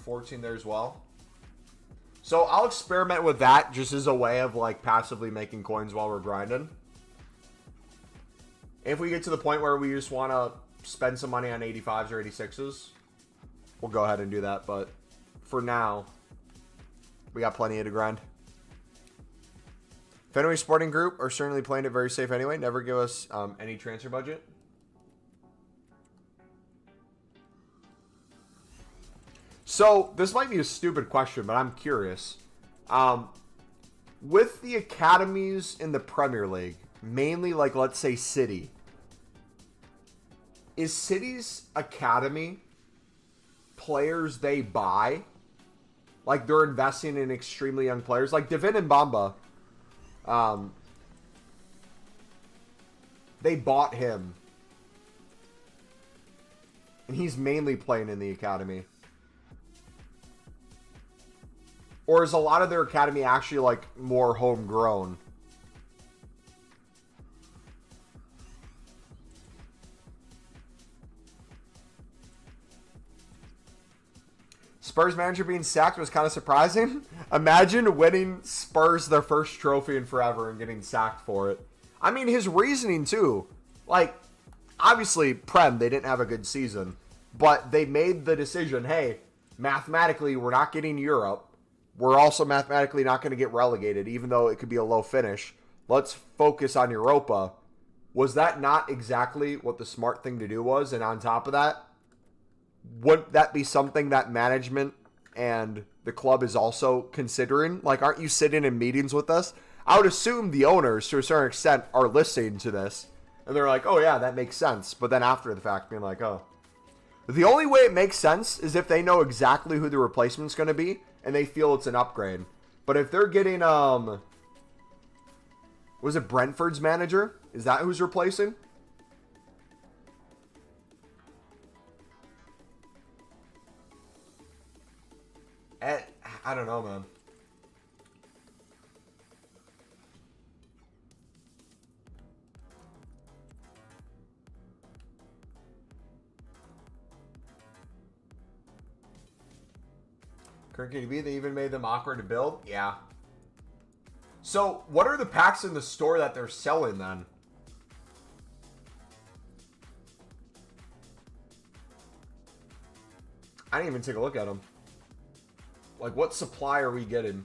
A: 14 there as well. So I'll experiment with that just as a way of like passively making coins while we're grinding. If we get to the point where we just want to spend some money on 85s or 86s, we'll go ahead and do that. But for now, we got plenty to grind. Fenway Sporting Group are certainly playing it very safe anyway. Never give us any transfer budget. So, this might be a stupid question, but I'm curious. With the academies in the Premier League, mainly like, let's say, City, is City's academy players they buy? Like, they're investing in extremely young players? Like, Devin and Bamba, they bought him. And he's mainly playing in the academy. Or is a lot of their academy actually, like, more homegrown? Spurs manager being sacked was kind of surprising. Imagine winning Spurs their first trophy in forever and getting sacked for it. I mean, his reasoning, too. Like, obviously, Prem, they didn't have a good season. But they made the decision, hey, mathematically, we're not getting Europe. We're also mathematically not going to get relegated, even though it could be a low finish. Let's focus on Europa. Was that not exactly what the smart thing to do was? And on top of that, wouldn't that be something that management and the club is also considering? Like, aren't you sitting in meetings with us? I would assume the owners, to a certain extent, are listening to this. And they're like, oh, yeah, that makes sense. But then after the fact, being like, oh. The only way it makes sense is if they know exactly who the replacement's going to be and they feel it's an upgrade. But if they're getting, was it Brentford's manager? Is that who's replacing? I don't know, man. Current KDB, they even made them awkward to build? Yeah. So, what are the packs in the store that they're selling then? I didn't even take a look at them. Like, what supply are we getting?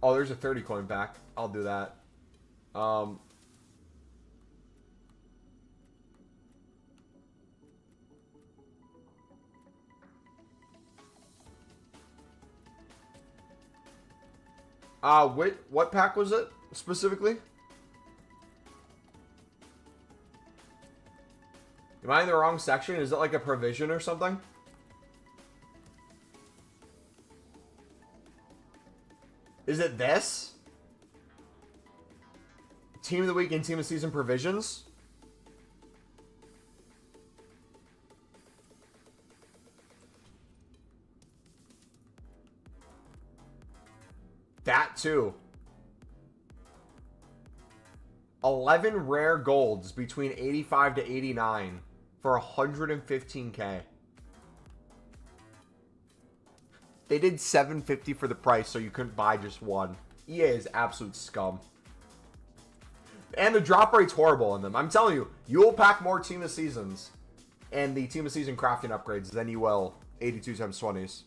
A: Oh, there's a 30 coin pack. I'll do that. What pack was it specifically? Am I in the wrong section? Is it like a provision or something? Is it this? Team of the week and team of season provisions? That too. 11 rare golds between 85 to 89 for 115k. They did 750 for the price, so you couldn't buy just one. EA is absolute scum. And the drop rate's horrible in them. I'm telling you, you'll pack more team of seasons and the team of season crafting upgrades than you will 82x20s.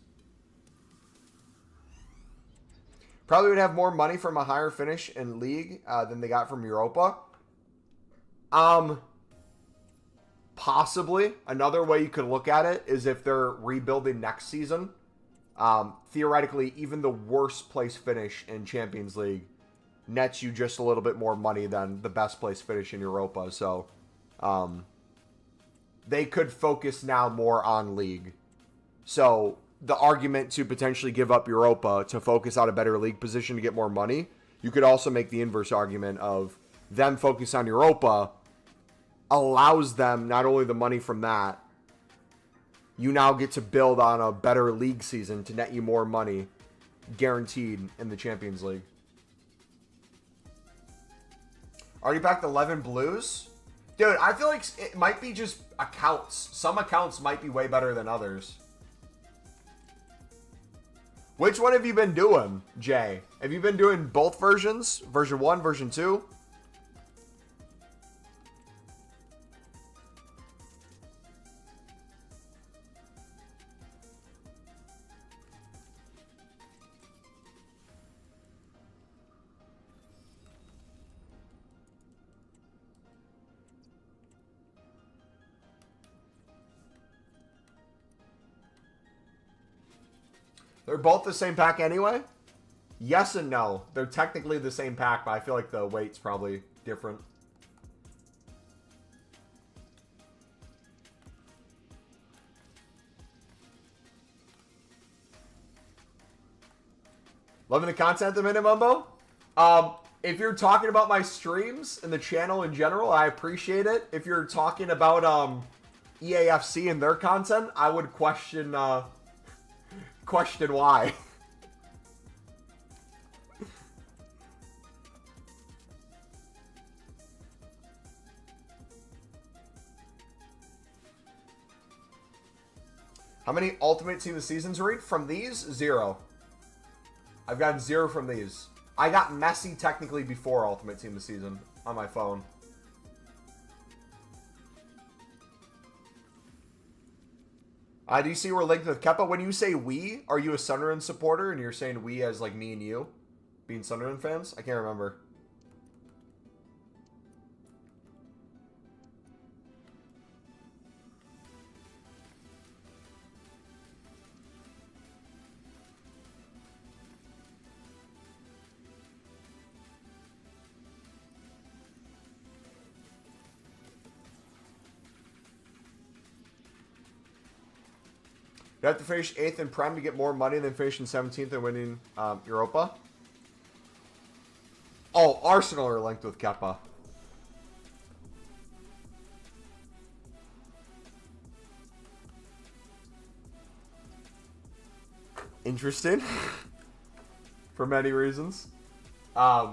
A: Probably would have more money from a higher finish in League than they got from Europa. Possibly. Another way you could look at it is if they're rebuilding next season. Theoretically, even the worst place finish in Champions League nets you just a little bit more money than the best place finish in Europa. So, they could focus now more on League. So, the argument to potentially give up Europa to focus on a better league position to get more money, you could also make the inverse argument of them focus on Europa allows them not only the money from that, you now get to build on a better league season to net you more money guaranteed in the Champions League. Already packed 11 blues? Dude, I feel like it might be just accounts. Some accounts might be way better than others. Which one have you been doing, Jay? Have you been doing both versions? Version 1, version 2? They're both the same pack anyway? Yes and no. They're technically the same pack, but I feel like the weight's probably different. Loving the content at the minute, Mumbo? If you're talking about my streams and the channel in general, I appreciate it. If you're talking about EAFC and their content, I would question why. How many Ultimate Team of Seasons read from these? 0. I've gotten 0 from these. I got Messi technically before Ultimate Team of Season on my phone. Do you see we're linked with Kepa? When you say we, are you a Sunderland supporter and you're saying we as like me and you? Being Sunderland fans? I can't remember. You have to finish 8th in Prem to get more money than finishing 17th and winning Europa. Oh, Arsenal are linked with Kepa. Interesting. For many reasons. As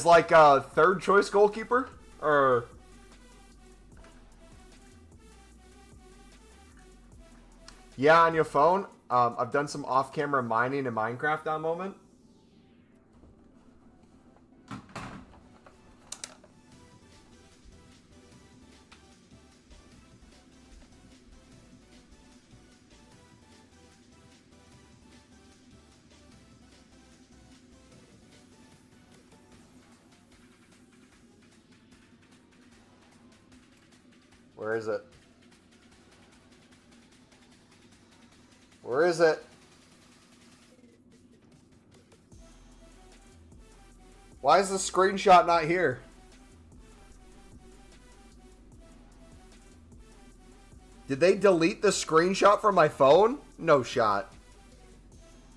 A: like a third choice goalkeeper? Or... Yeah, on your phone. I've done some off-camera mining in Minecraft on moment. Where is it? Where is it? Why is the screenshot not here? Did they delete the screenshot from my phone? No shot.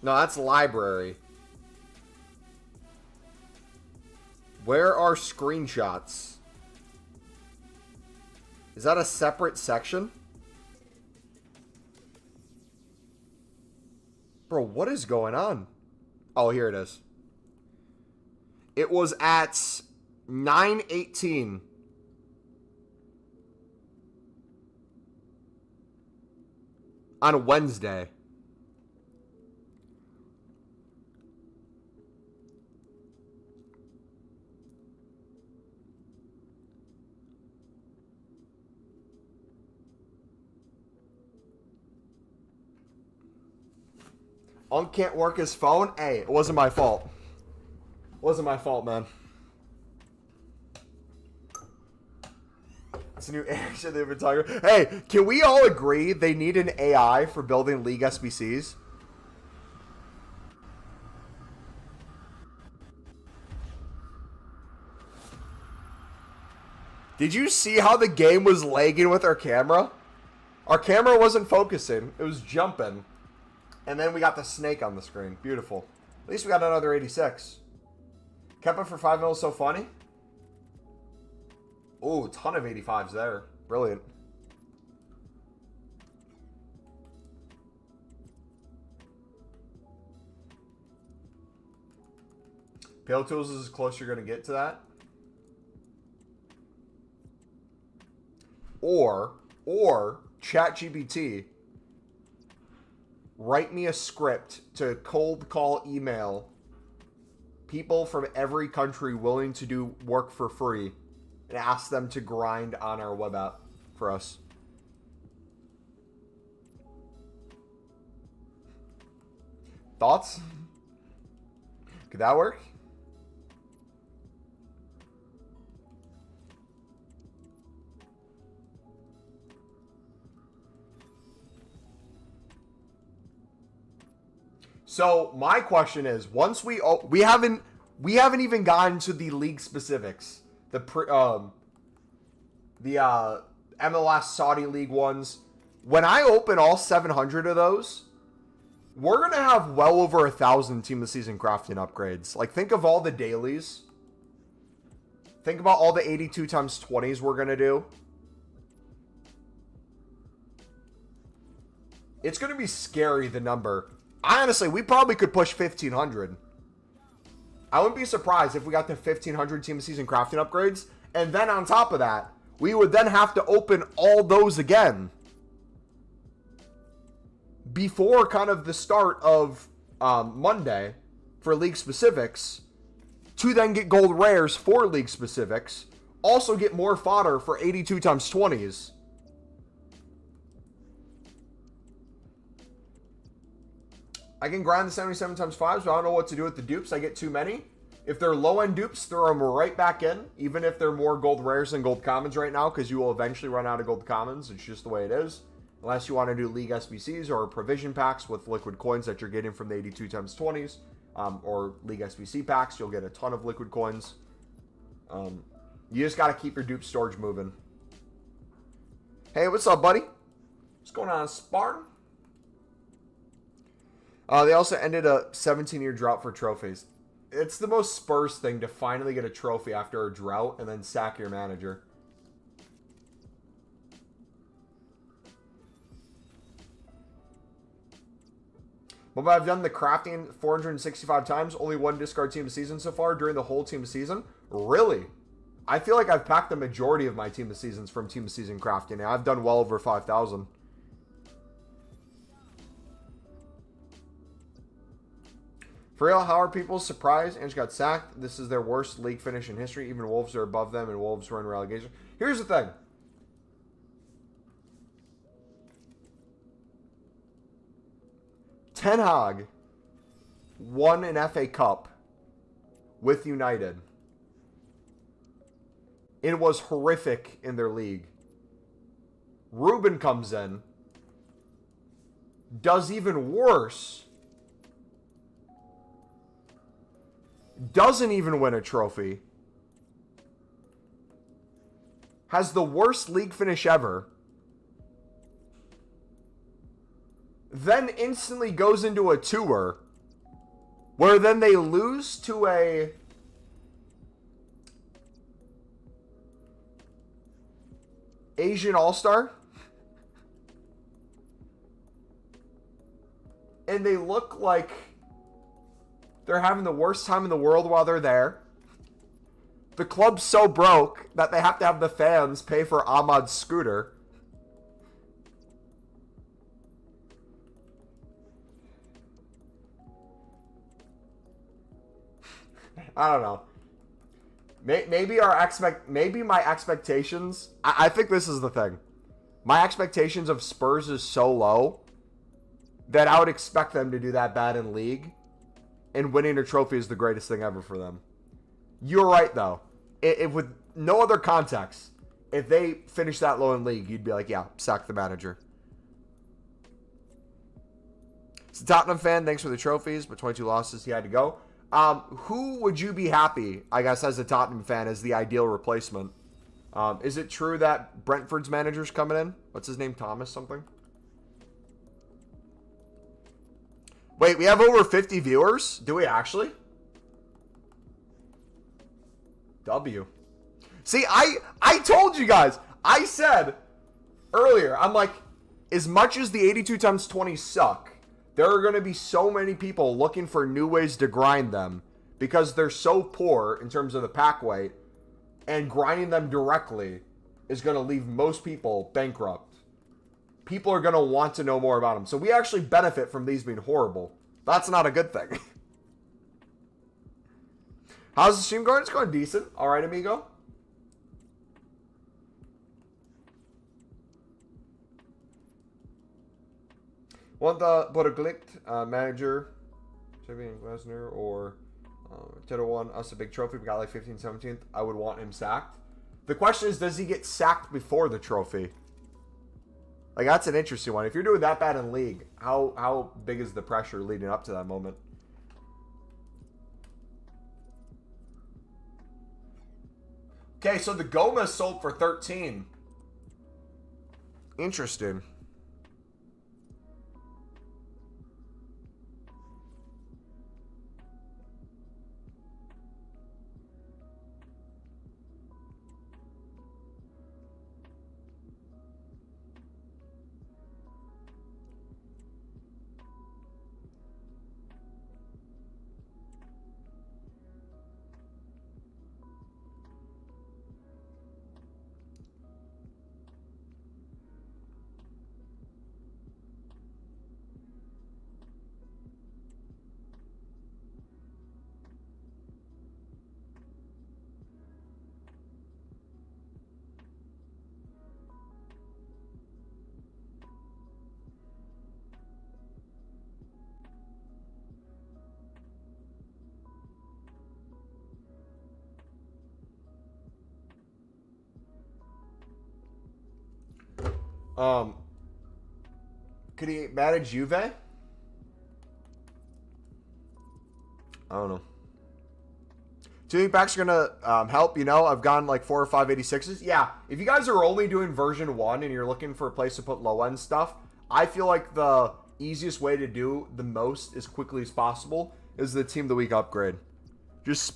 A: No, that's library. Where are screenshots? Is that a separate section? Bro, what is going on? Oh, here it is. It was at 9:18. On a Wednesday. Unc can't work his phone? Hey, it wasn't my fault. Wasn't my fault, man. It's a new action they've been talking about. Hey, can we all agree they need an AI for building League SBCs? Did you see how the game was lagging with our camera? Our camera wasn't focusing. It was jumping. And then we got the snake on the screen. Beautiful. At least we got another 86. Kept it for 5 mil, so funny. Oh, ton of 85s there. Brilliant. Pale Tools is as close you're going to get to that. Or ChatGPT, write me a script to cold call email people from every country willing to do work for free and ask them to grind on our web app for us. Thoughts? Could that work? So my question is, once we haven't even gotten to the league specifics, the MLS Saudi League ones. When I open all 700 of those, we're gonna have well over 1,000 team of the season crafting upgrades. Like, think of all the dailies. Think about all the 82x20s we're gonna do. It's gonna be scary, the number. Honestly, we probably could push 1,500. I wouldn't be surprised if we got to 1,500 team of season crafting upgrades. And then on top of that, we would then have to open all those again before kind of the start of Monday for league specifics, to then get gold rares for league specifics, also get more fodder for 82x20s. I can grind the 77x5s, but I don't know what to do with the dupes. I get too many. If they're low-end dupes, throw them right back in, even if they're more gold rares than gold commons right now, because you will eventually run out of gold commons. It's just the way it is. Unless you want to do League SBCs or provision packs with liquid coins that you're getting from the 82x20s, or League SBC packs, you'll get a ton of liquid coins. You just got to keep your dupe storage moving. Hey, what's up, buddy? What's going on, Spartan? They also ended a 17-year drought for trophies. It's the most Spurs thing to finally get a trophy after a drought and then sack your manager. But I've done the crafting 465 times, only one discard team of season so far during the whole team of season. Really? I feel like I've packed the majority of my team of seasons from team of season crafting. I've done well over 5,000. For real, how are people surprised Ange got sacked? This is their worst league finish in history. Even Wolves are above them, and Wolves were in relegation. Here's the thing. Ten Hag won an FA Cup with United. It was horrific in their league. Ruben comes in, does even worse, doesn't even win a trophy, has the worst league finish ever, then instantly goes into a tour where then they lose to a Asian All-Star, and they look like they're having the worst time in the world while they're there. The club's so broke that they have to have the fans pay for Ahmad's scooter. I don't know. Maybe my expectations. I think this is the thing. My expectations of Spurs is so low that I would expect them to do that bad in league, and winning a trophy is the greatest thing ever for them. You're right though. If with no other context, if they finish that low in league, you'd be like, yeah, sack the manager. It's a Tottenham fan. Thanks for the trophies, but 22 losses. He had to go. Who would you be happy, I guess, as a Tottenham fan, as the ideal replacement? Is it true that Brentford's manager's coming in? What's his name? Thomas something? Wait, we have over 50 viewers? Do we actually? W. See, I told you guys. I said earlier, I'm like, as much as the 82x20 suck, there are going to be so many people looking for new ways to grind them because they're so poor in terms of the pack weight, and grinding them directly is going to leave most people bankrupt. People are going to want to know more about them. So we actually benefit from these being horrible. That's not a good thing. How's the stream going? It's going decent. All right, amigo. Want the Borglicht manager, Champion Lesnar, or Tito won us a big trophy. We got like 15th, 17th. I would want him sacked. The question is, does he get sacked before the trophy? Like, that's an interesting one. If you're doing that bad in league, how big is the pressure leading up to that moment? Okay, so the Gomez sold for 13. Interesting. Could he manage Juve? I don't know. Do you think packs are gonna help? You know, I've gotten like 4 or 5 86s. Yeah, if you guys are only doing version 1 and you're looking for a place to put low end stuff, I feel like the easiest way to do the most as quickly as possible is the Team of the Week upgrade. Just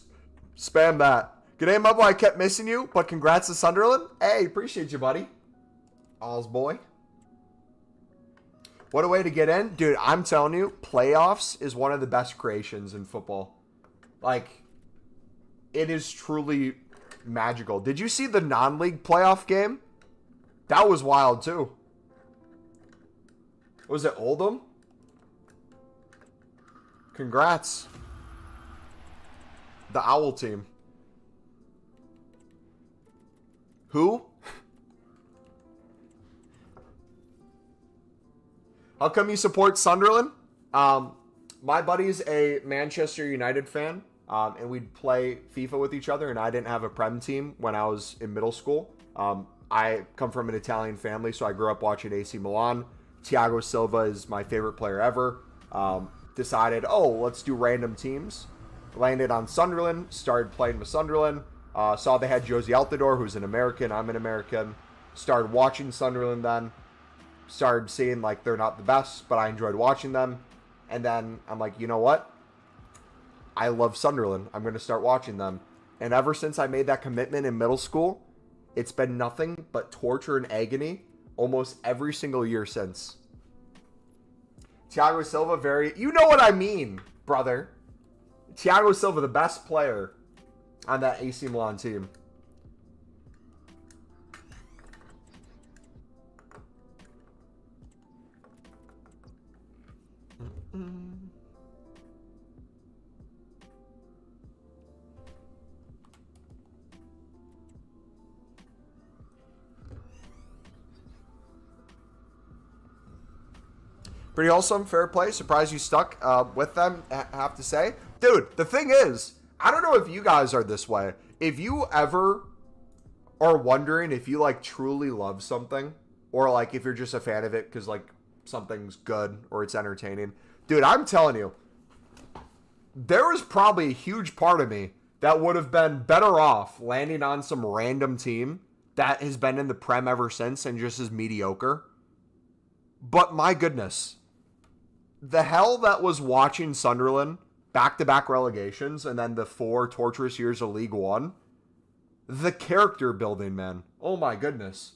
A: spam that. G'day, Mumbo. I kept missing you, but congrats to Sunderland. Hey, appreciate you, buddy. All's boy. What a way to get in. Dude, I'm telling you, playoffs is one of the best creations in football. Like, it is truly magical. Did you see the non-league playoff game? That was wild, too. Was it Oldham? Congrats. The Owl team. Who? How come you support Sunderland? My buddy's a Manchester United fan, and we'd play FIFA with each other, and I didn't have a Prem team when I was in middle school. I come from an Italian family, so I grew up watching AC Milan. Thiago Silva is my favorite player ever. Decided, oh, let's do random teams. Landed on Sunderland, started playing with Sunderland. Saw they had Josie Altidore, who's an American. I'm an American. Started watching Sunderland then. Started seeing like they're not the best, but I enjoyed watching them. And then I'm like, you know what? I love Sunderland. I'm going to start watching them. And ever since I made that commitment in middle school, it's been nothing but torture and agony almost every single year since. Thiago Silva, you know what I mean, brother. Thiago Silva, the best player on that AC Milan team. Pretty wholesome, fair play. Surprised you stuck with them, have to say. Dude, the thing is, I don't know if you guys are this way. If you ever are wondering if you, like, truly love something, or, like, if you're just a fan of it because, like, something's good or it's entertaining. Dude, I'm telling you, there was probably a huge part of me that would have been better off landing on some random team that has been in the Prem ever since and just is mediocre. But my goodness, the hell that was watching Sunderland, back-to-back relegations, and then the 4 torturous years of League One. The character building, man. Oh my goodness.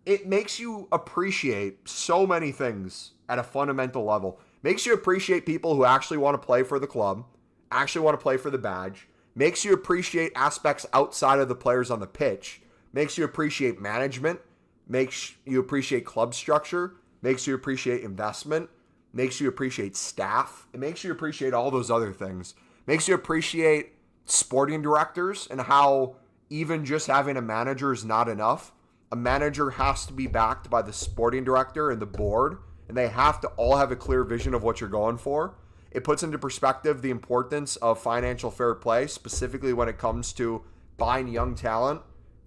A: It makes you appreciate so many things at a fundamental level. Makes you appreciate people who actually want to play for the club, actually want to play for the badge. Makes you appreciate aspects outside of the players on the pitch. Makes you appreciate management. Makes you appreciate club structure. Makes you appreciate investment. Makes you appreciate staff. It makes you appreciate all those other things. Makes you appreciate sporting directors and how even just having a manager is not enough. A manager has to be backed by the sporting director and the board, and they have to all have a clear vision of what you're going for. It puts into perspective the importance of financial fair play, specifically when it comes to buying young talent,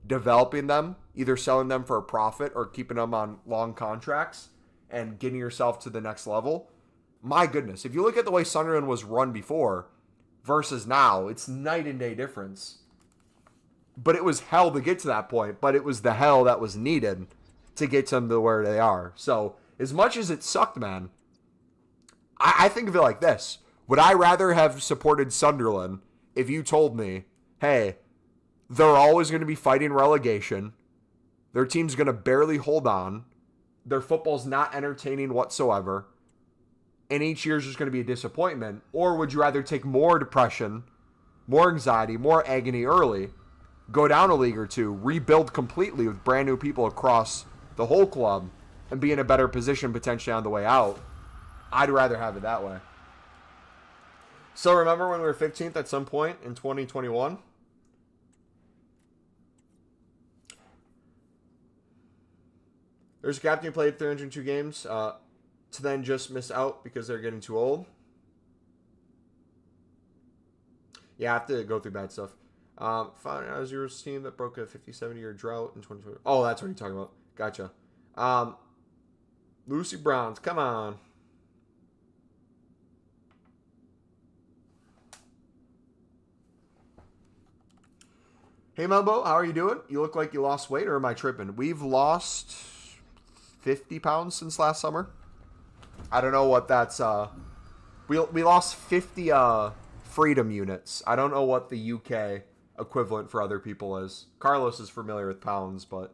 A: developing them, either selling them for a profit or keeping them on long contracts and getting yourself to the next level. My goodness, if you look at the way Sunderland was run before versus now, it's night and day difference. But it was hell to get to that point, but it was the hell that was needed to get them to where they are. So, as much as it sucked, man, I think of it like this. Would I rather have supported Sunderland if you told me, hey, they're always going to be fighting relegation, their team's going to barely hold on, their football's not entertaining whatsoever, and each year's just going to be a disappointment? Or would you rather take more depression, more anxiety, more agony early, go down a league or two, rebuild completely with brand new people across the whole club, and be in a better position potentially on the way out? I'd rather have it that way. So remember when we were 15th at some point in 2021? There's a captain who played 302 games to then just miss out because they're getting too old. Yeah, I have to go through bad stuff. Found out your team that broke a 57-year drought in 2020. Oh, that's what you're talking about. Gotcha. Lucy Browns, come on. Hey, Mumbo, how are you doing? You look like you lost weight, or am I tripping? We've lost 50 pounds since last summer. I don't know what that's... We lost 50 freedom units. I don't know what the UK equivalent for other people is. Carlos is familiar with pounds, but...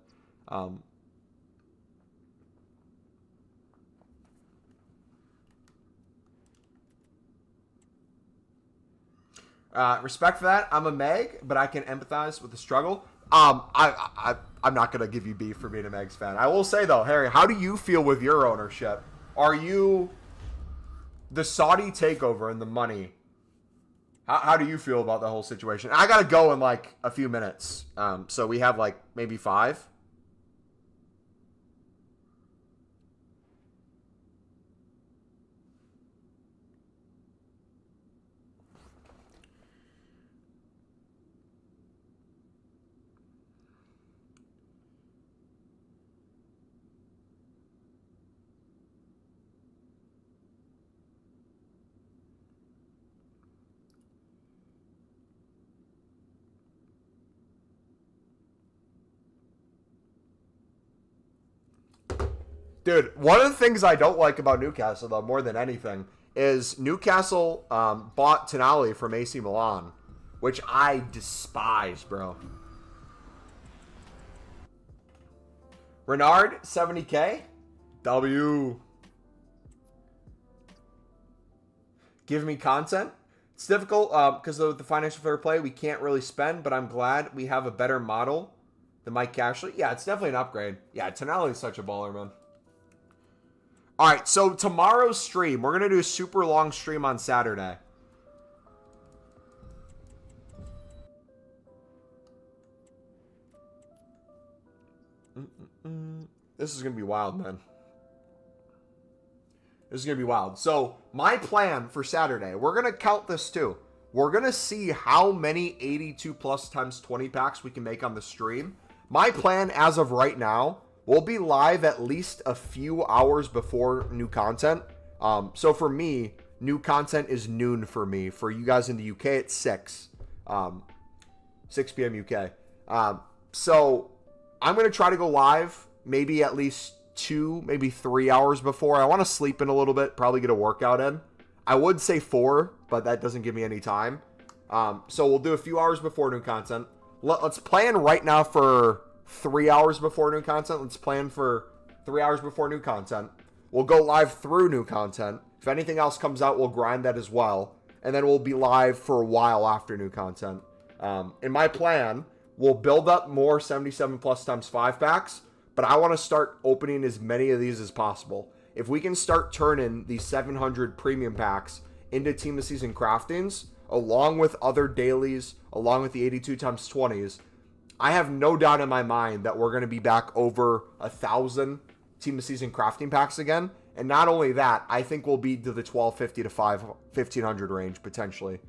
A: respect for that. I'm a Meg, but I can empathize with the struggle. I'm not gonna give you beef for being a Megs fan. I will say though, Harry, how do you feel with your ownership? Are you the Saudi takeover and the money? How do you feel about the whole situation? I gotta go in like a few minutes. So we have like maybe 5. Dude, one of the things I don't like about Newcastle, though, more than anything, is Newcastle bought Tonali from AC Milan, which I despise, bro. Renard, 70K. W. Give me content. It's difficult because of the financial fair play. We can't really spend, but I'm glad we have a better model than Mike Cashley. Yeah, it's definitely an upgrade. Yeah, Tonali is such a baller, man. All right, so tomorrow's stream, we're going to do a super long stream on Saturday. This is going to be wild, man. This is going to be wild. So, my plan for Saturday, we're going to count this too. We're going to see how many 82 plus times 20 packs we can make on the stream. My plan as of right now, we'll be live at least a few hours before new content. So for me, new content is noon for me. For you guys in the UK, it's 6 p.m. UK. So I'm going to try to go live maybe at least 2, maybe 3 hours before. I want to sleep in a little bit, probably get a workout in. I would say 4, but that doesn't give me any time. So we'll do a few hours before new content. Let's plan right now for 3 hours before new content. Let's plan for 3 hours before new content. We'll go live through new content. If anything else comes out, we'll grind that as well. And then we'll be live for a while after new content. In my plan, we'll build up more 77 plus times 5 packs, but I want to start opening as many of these as possible. If we can start turning these 700 premium packs into team of season craftings, along with other dailies, along with the 82 times 20s, I have no doubt in my mind that we're going to be back over 1,000 team of season crafting packs again. And not only that, I think we'll be to the 1,250 to 1,500 range potentially.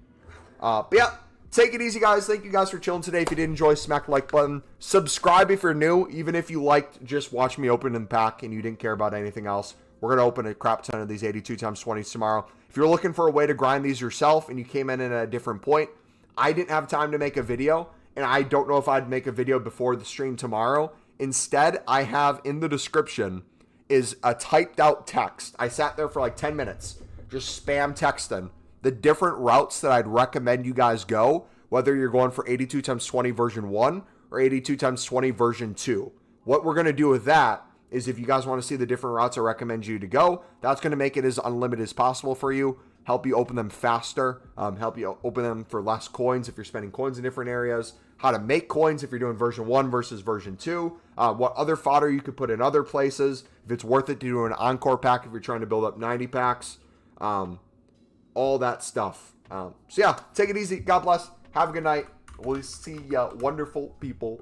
A: But yeah, take it easy, guys. Thank you guys for chilling today. If you did enjoy, smack the like button. Subscribe if you're new. Even if you liked just watch me open the pack and you didn't care about anything else, we're going to open a crap ton of these 82 times 20s tomorrow. If you're looking for a way to grind these yourself and you came in at a different point, I didn't have time to make a video, and I don't know if I'd make a video before the stream tomorrow. Instead, I have in the description is a typed out text. I sat there for like 10 minutes, just spam texting the different routes that I'd recommend you guys go, whether you're going for 82 times 20 version 1 or 82 times 20 version 2. What we're going to do with that is if you guys want to see the different routes I recommend you to go, that's going to make it as unlimited as possible for you, help you open them faster, help you open them for less coins if you're spending coins in different areas, how to make coins if you're doing version 1 versus version 2, what other fodder you could put in other places, if it's worth it to do an encore pack if you're trying to build up 90 packs, all that stuff. So yeah, take it easy. God bless. Have a good night. We'll see ya, wonderful people.